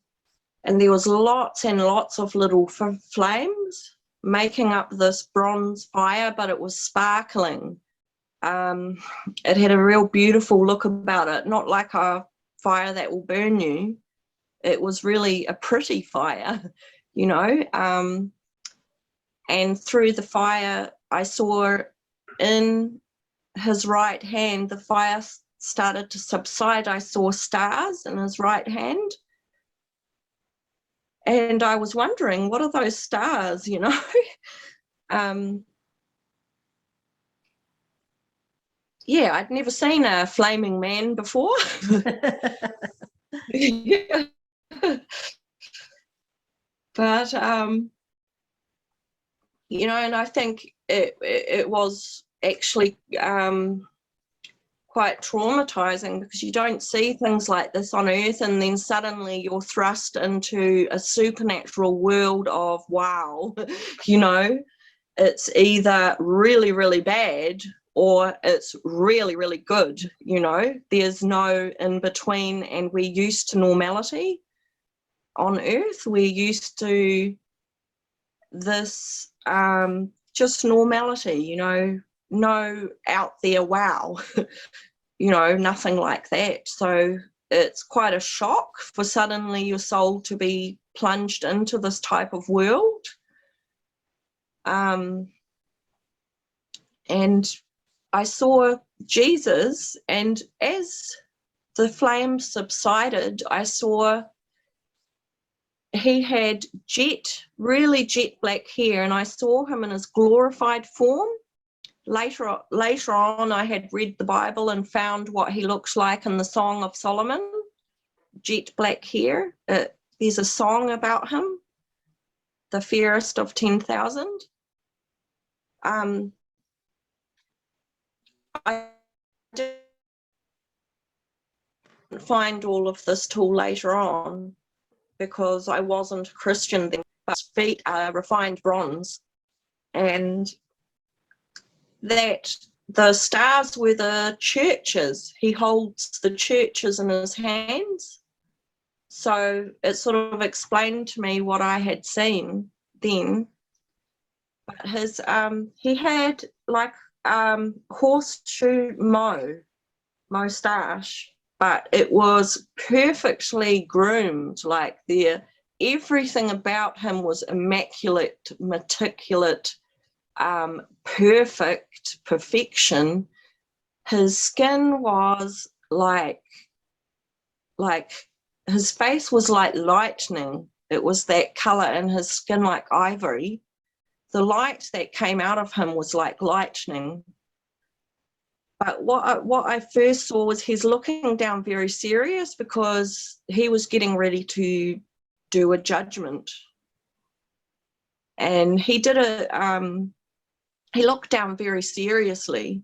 and there was lots and lots of little flames making up this bronze fire, but it was sparkling. It had a real beautiful look about it, not like a fire that will burn you. It was really a pretty fire, and through the fire, I saw in his right hand, the fire started to subside. I saw stars in his right hand. And I was wondering, what are those stars, you know? Yeah, I'd never seen a flaming man before. Yeah. But, you know, and I think it was actually quite traumatizing, because you don't see things like this on Earth, and then suddenly you're thrust into a supernatural world of wow. You know, it's either really, really bad or it's really, really good. You know, there's no in between, and we're used to normality on Earth. We're used to this just normality, you know, no out there wow. You know, nothing like that. So it's quite a shock for suddenly your soul to be plunged into this type of world. And I saw Jesus, and as the flames subsided, I saw he had really jet black hair, and I saw him in his glorified form. Later on, I had read the Bible and found what he looks like in the Song of Solomon, jet black hair. There's a song about him, the fairest of 10,000. I didn't find all of this till later on, because I wasn't a Christian then, but his feet are refined bronze, and that the stars were the churches. He holds the churches in his hands. So it sort of explained to me what I had seen then. But his he had like horseshoe moustache, but it was perfectly groomed. Like everything about him was immaculate, meticulous, perfection. His skin was like his face was like lightning. It was that color, and his skin like ivory. The light that came out of him was like lightning. But what I first saw was he's looking down very serious, because he was getting ready to do a judgment. And he did he looked down very seriously.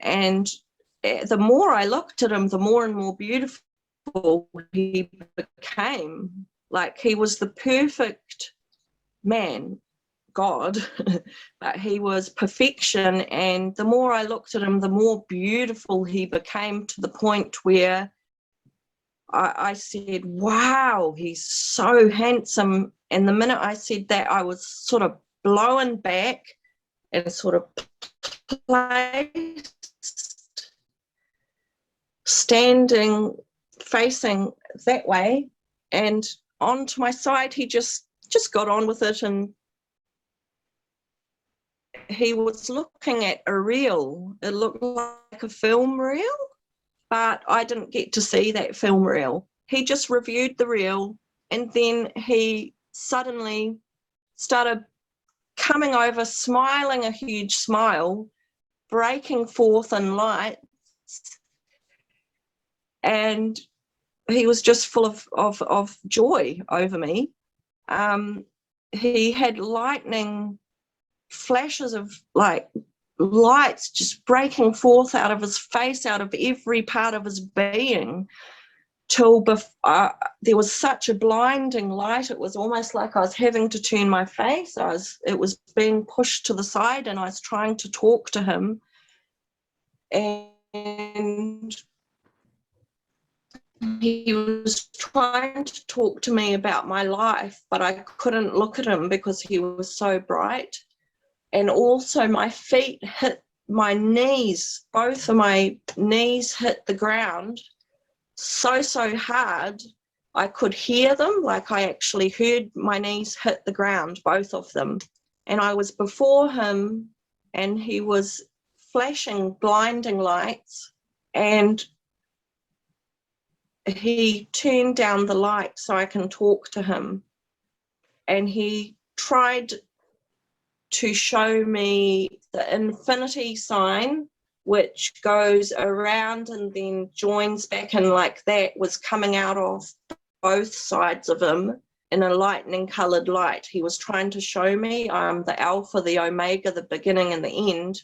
And the more I looked at him, the more and more beautiful he became. Like, he was the perfect man, God, but he was perfection. And the more I looked at him, the more beautiful he became, to the point where I said, wow, he's so handsome. And the minute I said that, I was sort of blown back and sort of placed standing facing that way, and onto my side. He just got on with it, and he was looking at a reel. It looked like a film reel, but I didn't get to see that film reel. He just reviewed the reel, and then he suddenly started coming over, smiling a huge smile, breaking forth in lights, and he was just full of joy over me. He had lightning flashes of like lights just breaking forth out of his face, out of every part of his being, till there was such a blinding light. It was almost like I was having to turn my face. It was being pushed to the side, and I was trying to talk to him, and he was trying to talk to me about my life, but I couldn't look at him because he was so bright. And also my feet hit my knees, both of my knees hit the ground so hard I could hear them. Like, I actually heard my knees hit the ground, both of them. and I was before him, and he was flashing blinding lights, and he turned down the light so I can talk to him, and he tried to show me the infinity sign, which goes around and then joins back, and like that was coming out of both sides of him in a lightning colored light. He was trying to show me I'm the Alpha, the Omega, the beginning and the end.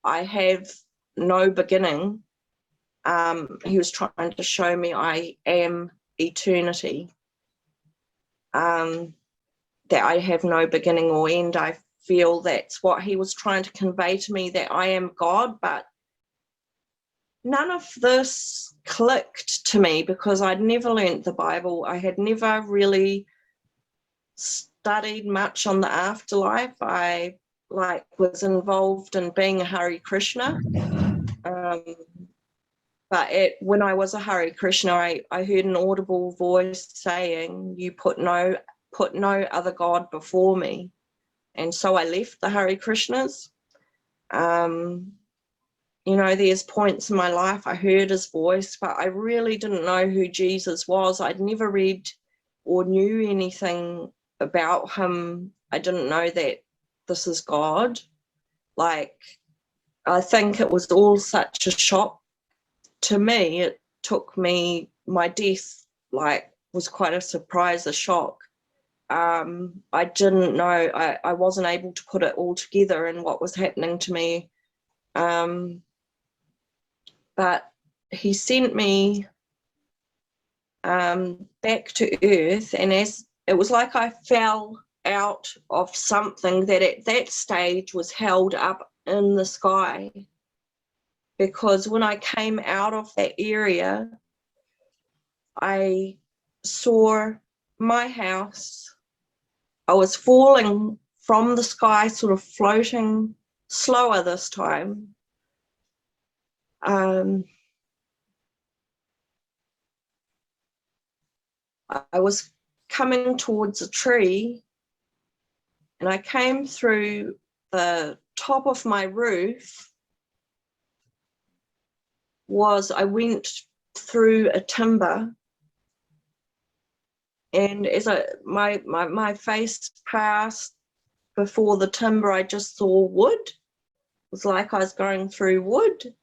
I have no beginning. He was trying to show me I am eternity, that I have no beginning or end. I feel that's what he was trying to convey to me, that I am God, but none of this clicked to me because I'd never learnt the Bible. I had never really studied much on the afterlife. I was involved in being a Hare Krishna. But when I was a Hare Krishna, I heard an audible voice saying, you put no other God before me. And so I left the Hare Krishnas. You know, there's points in my life I heard his voice, but I really didn't know who Jesus was. I'd never read or knew anything about him. I didn't know that this is God. Like, I think it was all such a shock to me. It took me, my death, was quite a surprise, a shock. I didn't know, I wasn't able to put it all together and what was happening to me. But he sent me back to earth, and as it was like I fell out of something that at that stage was held up in the sky, because when I came out of that area, I saw my house. I was falling from the sky, sort of floating slower this time. I was coming towards a tree, and I came through the top of my roof. I went through a timber, and as my face passed before the timber, I just saw wood. It was like I was going through wood.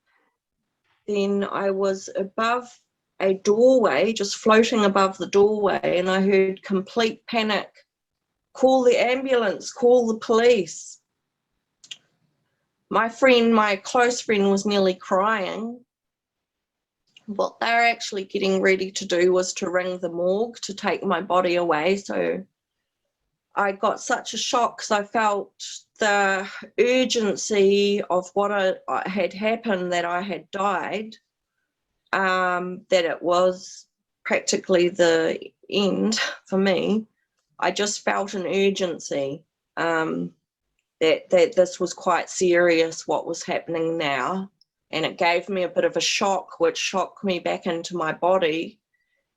Then I was above a doorway, just floating above the doorway, and I heard complete panic. Call the ambulance, call the police. My close friend was nearly crying. What they're actually getting ready to do was to ring the morgue to take my body away. So I got such a shock because I felt the urgency of what had happened, that I had died, that it was practically the end for me. I just felt an urgency, that this was quite serious, what was happening now. And it gave me a bit of a shock, which shocked me back into my body.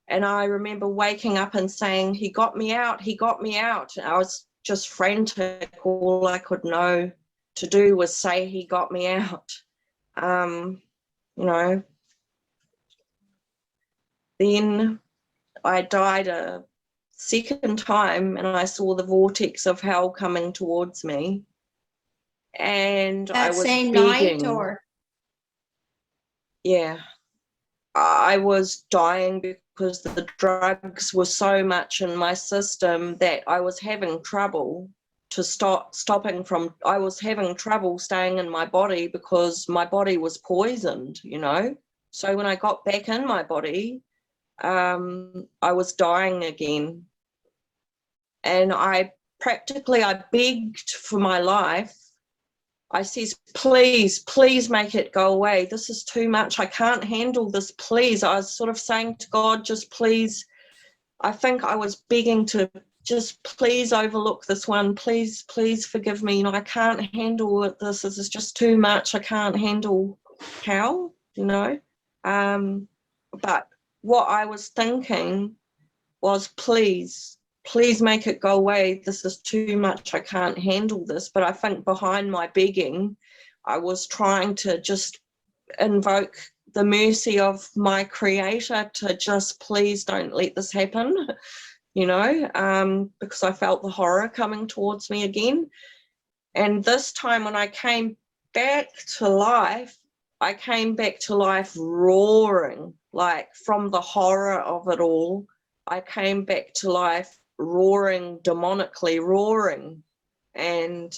And I remember waking up and saying, he got me out, he got me out. And I was just frantic. All I could know to do was say he got me out. You know, then I died a second time, and I saw the vortex of hell coming towards me. And I was same begging. night, or? Yeah, I was dying because the drugs were so much in my system that I was having trouble I was having trouble staying in my body because my body was poisoned, you know. So when I got back in my body, I was dying again. And I begged for my life. I says, please make it go away. This is too much. I can't handle this, please. I was sort of saying to God, just please. I think I was begging to just please overlook this one. Please forgive me. You know, I can't handle it. This is just too much. I can't handle hell, you know. But what I was thinking was, please please make it go away. This is too much. I can't handle this. But I think behind my begging, I was trying to just invoke the mercy of my creator to just please don't let this happen, you know, because I felt the horror coming towards me again. And this time when I came back to life, I came back to life roaring, like from the horror of it all. I came back to life roaring, demonically roaring. And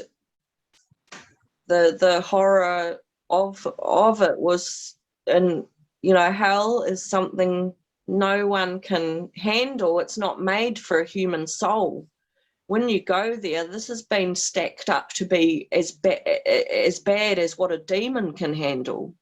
the horror of it was, and you know, hell is something no one can handle. It's not made for a human soul. When you go there, this has been stacked up to be as bad as what a demon can handle.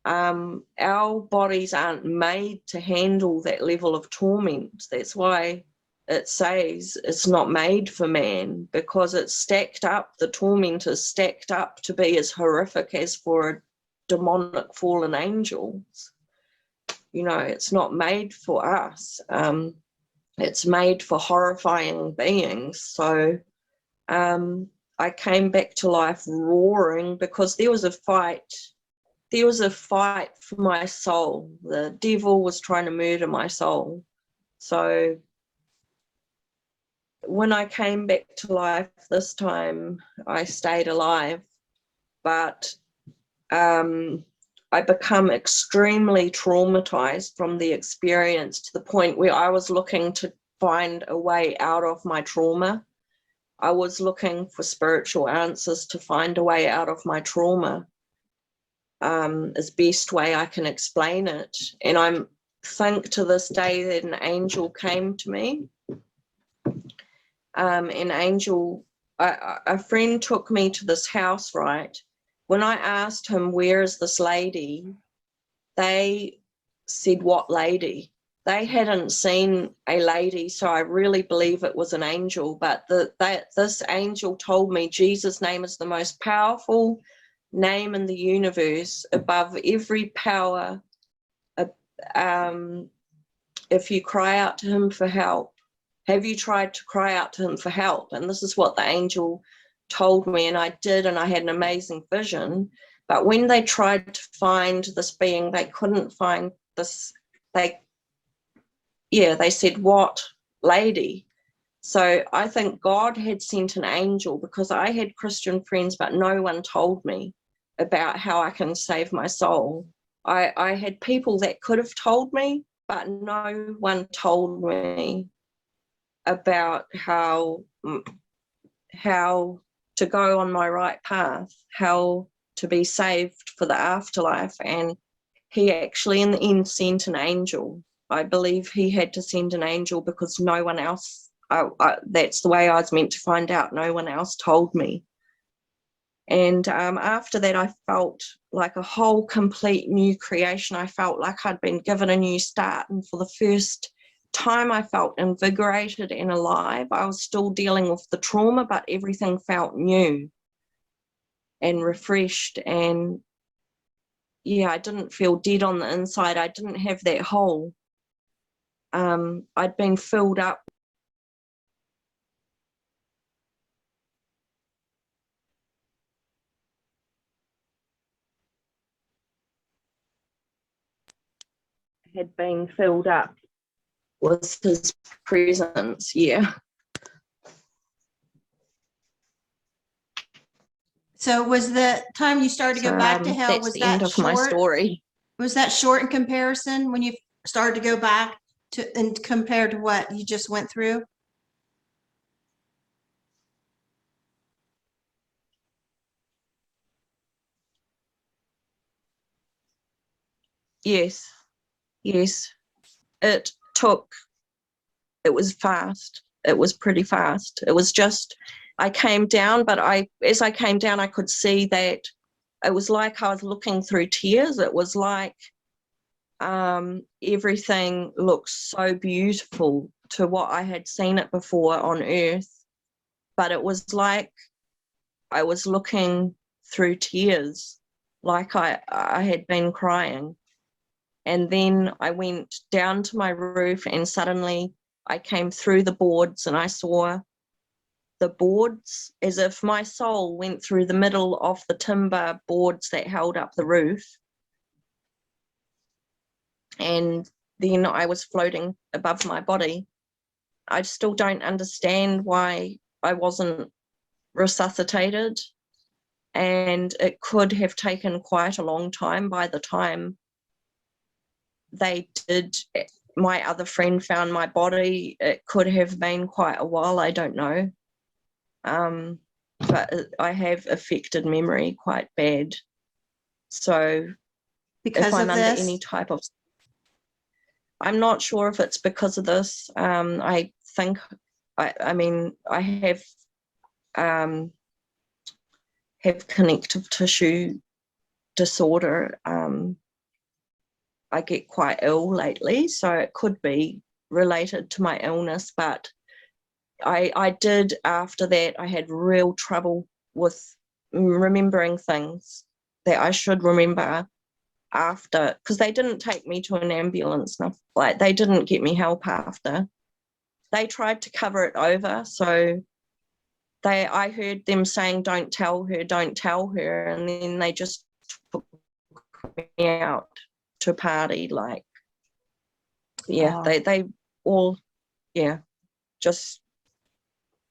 Our bodies aren't made to handle that level of torment. That's why it says it's not made for man, because it's stacked up, the torment is stacked up to be as horrific as for a demonic fallen angels. You know, it's not made for us. It's made for horrifying beings. So I came back to life roaring because there was a fight. There was a fight for my soul. The devil was trying to murder my soul. So when I came back to life this time, I stayed alive, but I become extremely traumatized from the experience to the point where I was looking to find a way out of my trauma. I was looking for spiritual answers to find a way out of my trauma, as best way I can explain it. And I think to this day that an angel came to me. An angel, a friend took me to this house, right? When I asked him, where is this lady? They said, what lady? They hadn't seen a lady, so I really believe it was an angel. But this angel told me Jesus' name is the most powerful name in the universe, above every power. If you cry out to him for help, have you tried to cry out to him for help? And this is what the angel told me, and I did, and I had an amazing vision. But when they tried to find this being, they couldn't find this. They said, what lady? So I think God had sent an angel, because I had Christian friends, but no one told me about how I can save my soul. I had people that could have told me, but no one told me about how to go on my right path, how to be saved for the afterlife. And he actually in the end sent an angel. I believe he had to send an angel because no one else, that's the way I was meant to find out. No one else told me. And after that, I felt like a whole complete new creation. I felt like I'd been given a new start. And for the first time, I felt invigorated and alive. I was still dealing with the trauma, but everything felt new and refreshed. And yeah, I didn't feel dead on the inside. I didn't have that hole. I'd been filled up. Had been filled up with his presence, yeah. So was the time you started to go back to hell, That's was the that end of my short? story. Was that short in comparison when you started to go back to, and compared to what you just went through? Yes, yes. It was fast. It was pretty fast. It was just, I came down, but as I came down, I could see that it was like I was looking through tears. It was like everything looked so beautiful to what I had seen it before on earth. But it was like I was looking through tears, like I had been crying. And then I went down to my roof and suddenly I came through the boards and I saw the boards as if my soul went through the middle of the timber boards that held up the roof. And then I was floating above my body. I still don't understand why I wasn't resuscitated, and it could have taken quite a long time. By the time they did, my other friend found my body, it could have been quite a while, I don't know. But I have affected memory quite bad. So Because if I'm of under this? any type of, I'm not sure if it's because of this. I think, I mean, I have connective tissue disorder. I get quite ill lately, so it could be related to my illness, but I did, after that, I had real trouble with remembering things that I should remember after, because they didn't take me to an ambulance, like they didn't get me help after. They tried to cover it over, so I heard them saying, don't tell her, and then they just took me out to party, like, yeah, they all, yeah, just,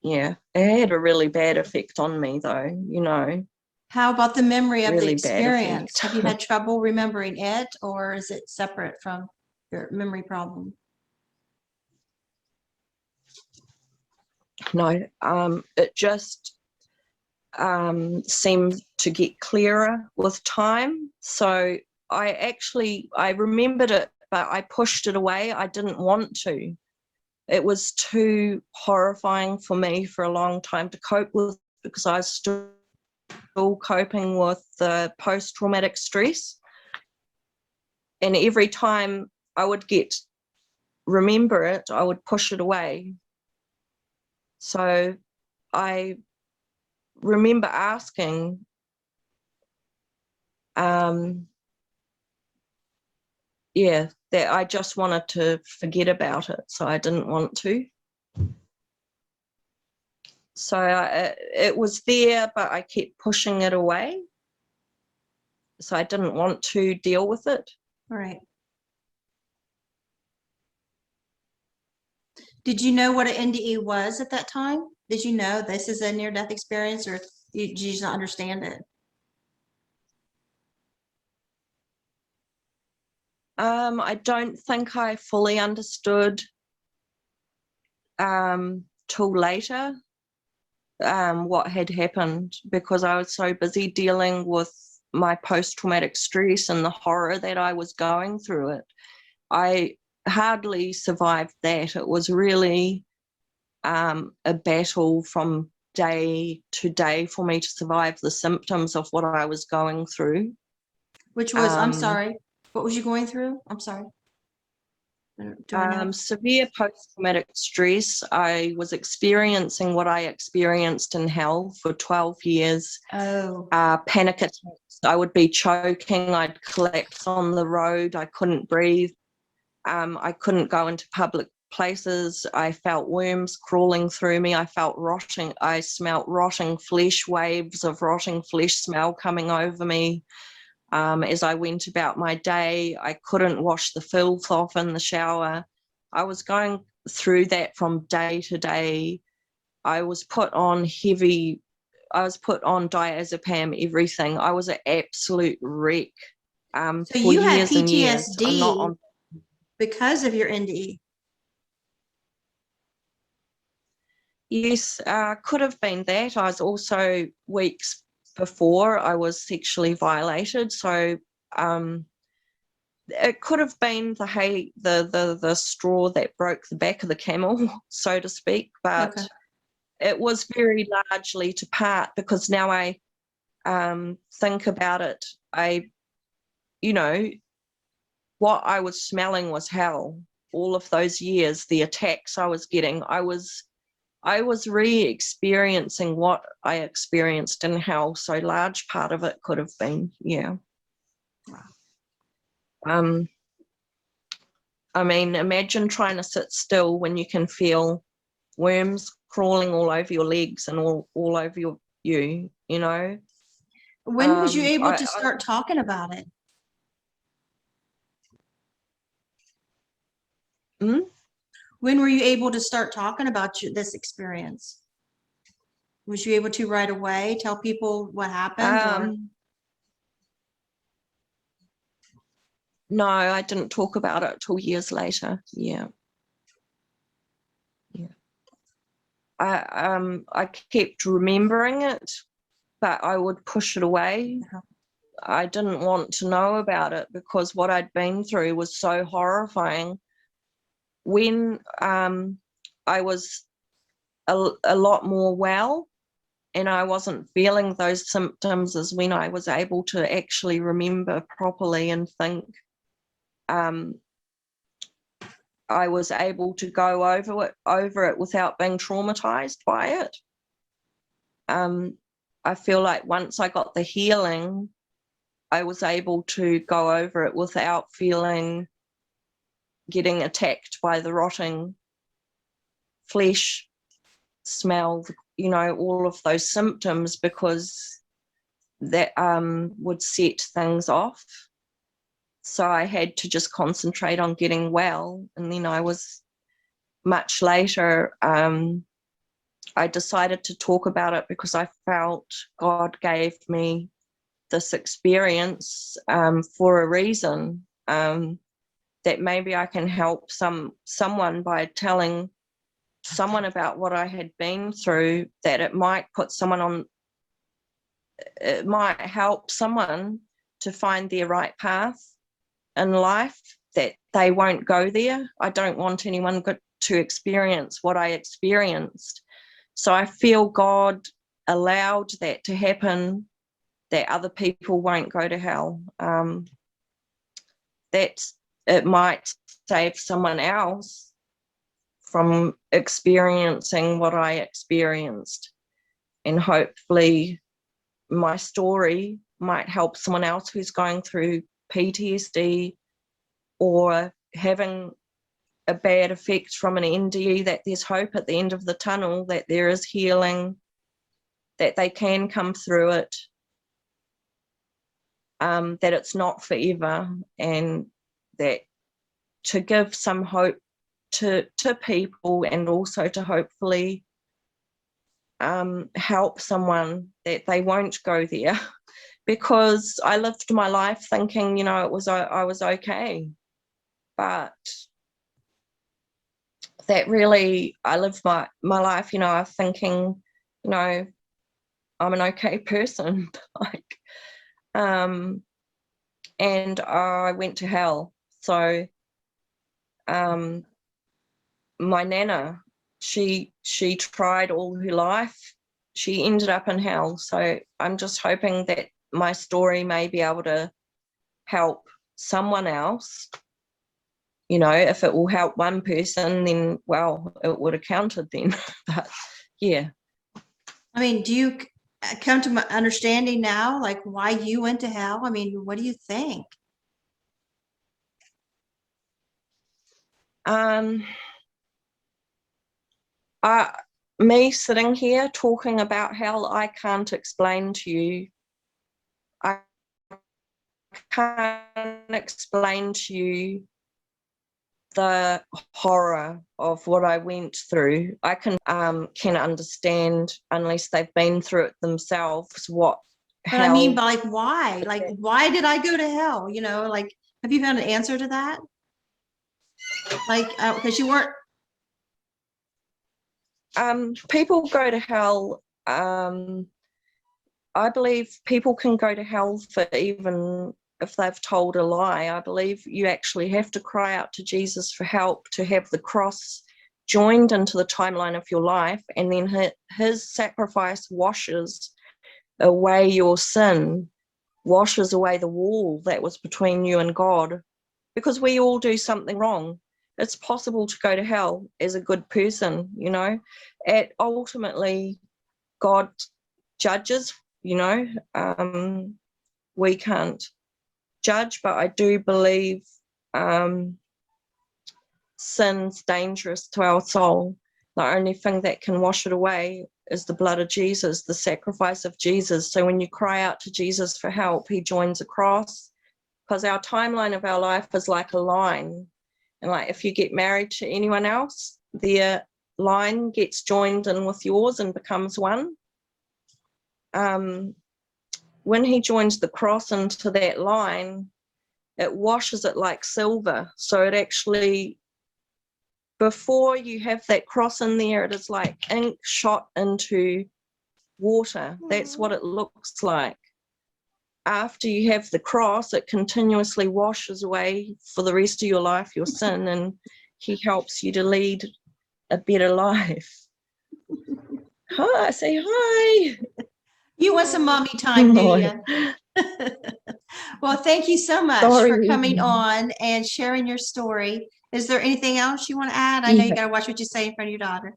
yeah, it had a really bad effect on me though, you know. How about the memory of the Really bad experience? effect. Have you had trouble remembering it, or is it separate from your memory problem? No, it just seemed to get clearer with time. So I remembered it, but I pushed it away. I didn't want to. It was too horrifying for me for a long time to cope with, because I was still coping with the post-traumatic stress. And every time I would remember it, I would push it away. So I remember asking, yeah, that I just wanted to forget about it, so I didn't want to. So it was there, but I kept pushing it away. So I didn't want to deal with it. All right. Did you know what an NDE was at that time? Did you know this is a near-death experience, or did you just not understand it? I don't think I fully understood till later what had happened, because I was so busy dealing with my post-traumatic stress and the horror that I was going through it. I hardly survived that. It was really a battle from day to day for me to survive the symptoms of what I was going through. Which was, I'm sorry, what was you going through? I'm sorry. Do I know? Severe post-traumatic stress. I was experiencing what I experienced in hell for 12 years. Oh. Panic attacks. I would be choking. I'd collapse on the road. I couldn't breathe. I couldn't go into public places. I felt worms crawling through me. I felt rotting. I smelt rotting flesh, waves of rotting flesh smell coming over me. As I went about my day, I couldn't wash the filth off in the shower. I was going through that from day to day. I was put on diazepam, everything. I was an absolute wreck. So For you had years and years. I'm not PTSD on. because of your NDE. Yes, could have been that. I was also, weeks before, I was sexually violated, so it could have been the straw that broke the back of the camel, so to speak. But Okay. it was very largely to part, because now I think about it. You know, what I was smelling was hell. All of those years, the attacks I was getting, I was re-experiencing what I experienced in hell. So large part of it could have been, yeah. I mean, imagine trying to sit still when you can feel worms crawling all over your legs and all over you know. When was you able to I start talking about it? Hmm? When were you able to start talking about this experience? Was you able to right away tell people what happened, or? No, I didn't talk about it till years later. Yeah. I kept remembering it, but I would push it away. I didn't want to know about it because what I'd been through was so horrifying. When I was a lot more well and I wasn't feeling those symptoms, is when I was able to actually remember properly and think. I was able to go over it without being traumatized by it. I feel like once I got the healing, I was able to go over it without getting attacked by the rotting flesh smell, all of those symptoms, because that would set things off. So I had to just concentrate on getting well. And then I was much later, I decided to talk about it because I felt God gave me this experience for a reason, that maybe I can help someone by telling someone about what I had been through, that it might help someone to find their right path in life, that they won't go there. I don't want anyone to experience what I experienced. So I feel God allowed that to happen, that other people won't go to hell. That it might save someone else from experiencing what I experienced. And hopefully my story might help someone else who's going through PTSD or having a bad effect from an NDE, that there's hope at the end of the tunnel, that there is healing, that they can come through it, that it's not forever, and that to give some hope to people, and also to hopefully help someone, that they won't go there. Because I lived my life thinking, I was okay, but that really, I lived my life, thinking, I'm an okay person, like, and I went to hell. So, my nana, she tried all her life. She ended up in hell. So I'm just hoping that my story may be able to help someone else. If it will help one person, then, well, it would have counted then. But yeah. I mean, do you come to my understanding now, like why you went to hell? I mean, what do you think? Me sitting here talking about hell, I can't explain to you. I can't explain to you the horror of what I went through. I can understand, unless they've been through it themselves, what But I hell. mean, like, why? Like, why did I go to hell? Like, have you found an answer to that? Like, because you weren't. People go to hell. I believe people can go to hell for even if they've told a lie. I believe you actually have to cry out to Jesus for help, to have the cross joined into the timeline of your life, and then his sacrifice washes away your sin, washes away the wall that was between you and God, because we all do something wrong. It's possible to go to hell as a good person, ultimately God judges, we can't judge, but I do believe sin's dangerous to our soul. The only thing that can wash it away is the blood of Jesus, the sacrifice of Jesus. So when you cry out to Jesus for help, he joins across, because our timeline of our life is like a line. And like if you get married to anyone else, their line gets joined in with yours and becomes one. When he joins the cross into that line, it washes it like silver. So it actually, before you have that cross in there, it is like ink shot into water. That's what it looks like. After you have the cross, it continuously washes away for the rest of your life your sin, and he helps you to lead a better life. Hi, say hi. You want some mommy time, do No. you? Well, thank you so much Sorry. for coming on and sharing your story. Is there anything else you want to add? I know you got to watch what you say in front of your daughter.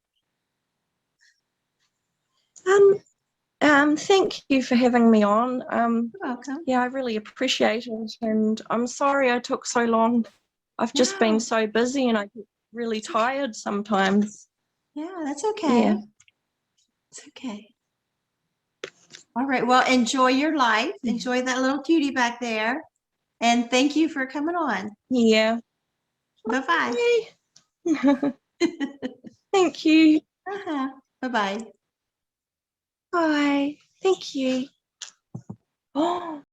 Thank you for having me on. You're welcome. Yeah, I really appreciate it, and I'm sorry I took so long. I've just been so busy and I get really tired sometimes. Yeah, that's okay. Yeah. It's okay. All right. Well, enjoy your life. Enjoy that little cutie back there. And thank you for coming on. Yeah. Bye-bye. Okay. Thank you. Bye-bye. Bye. Thank you. Oh.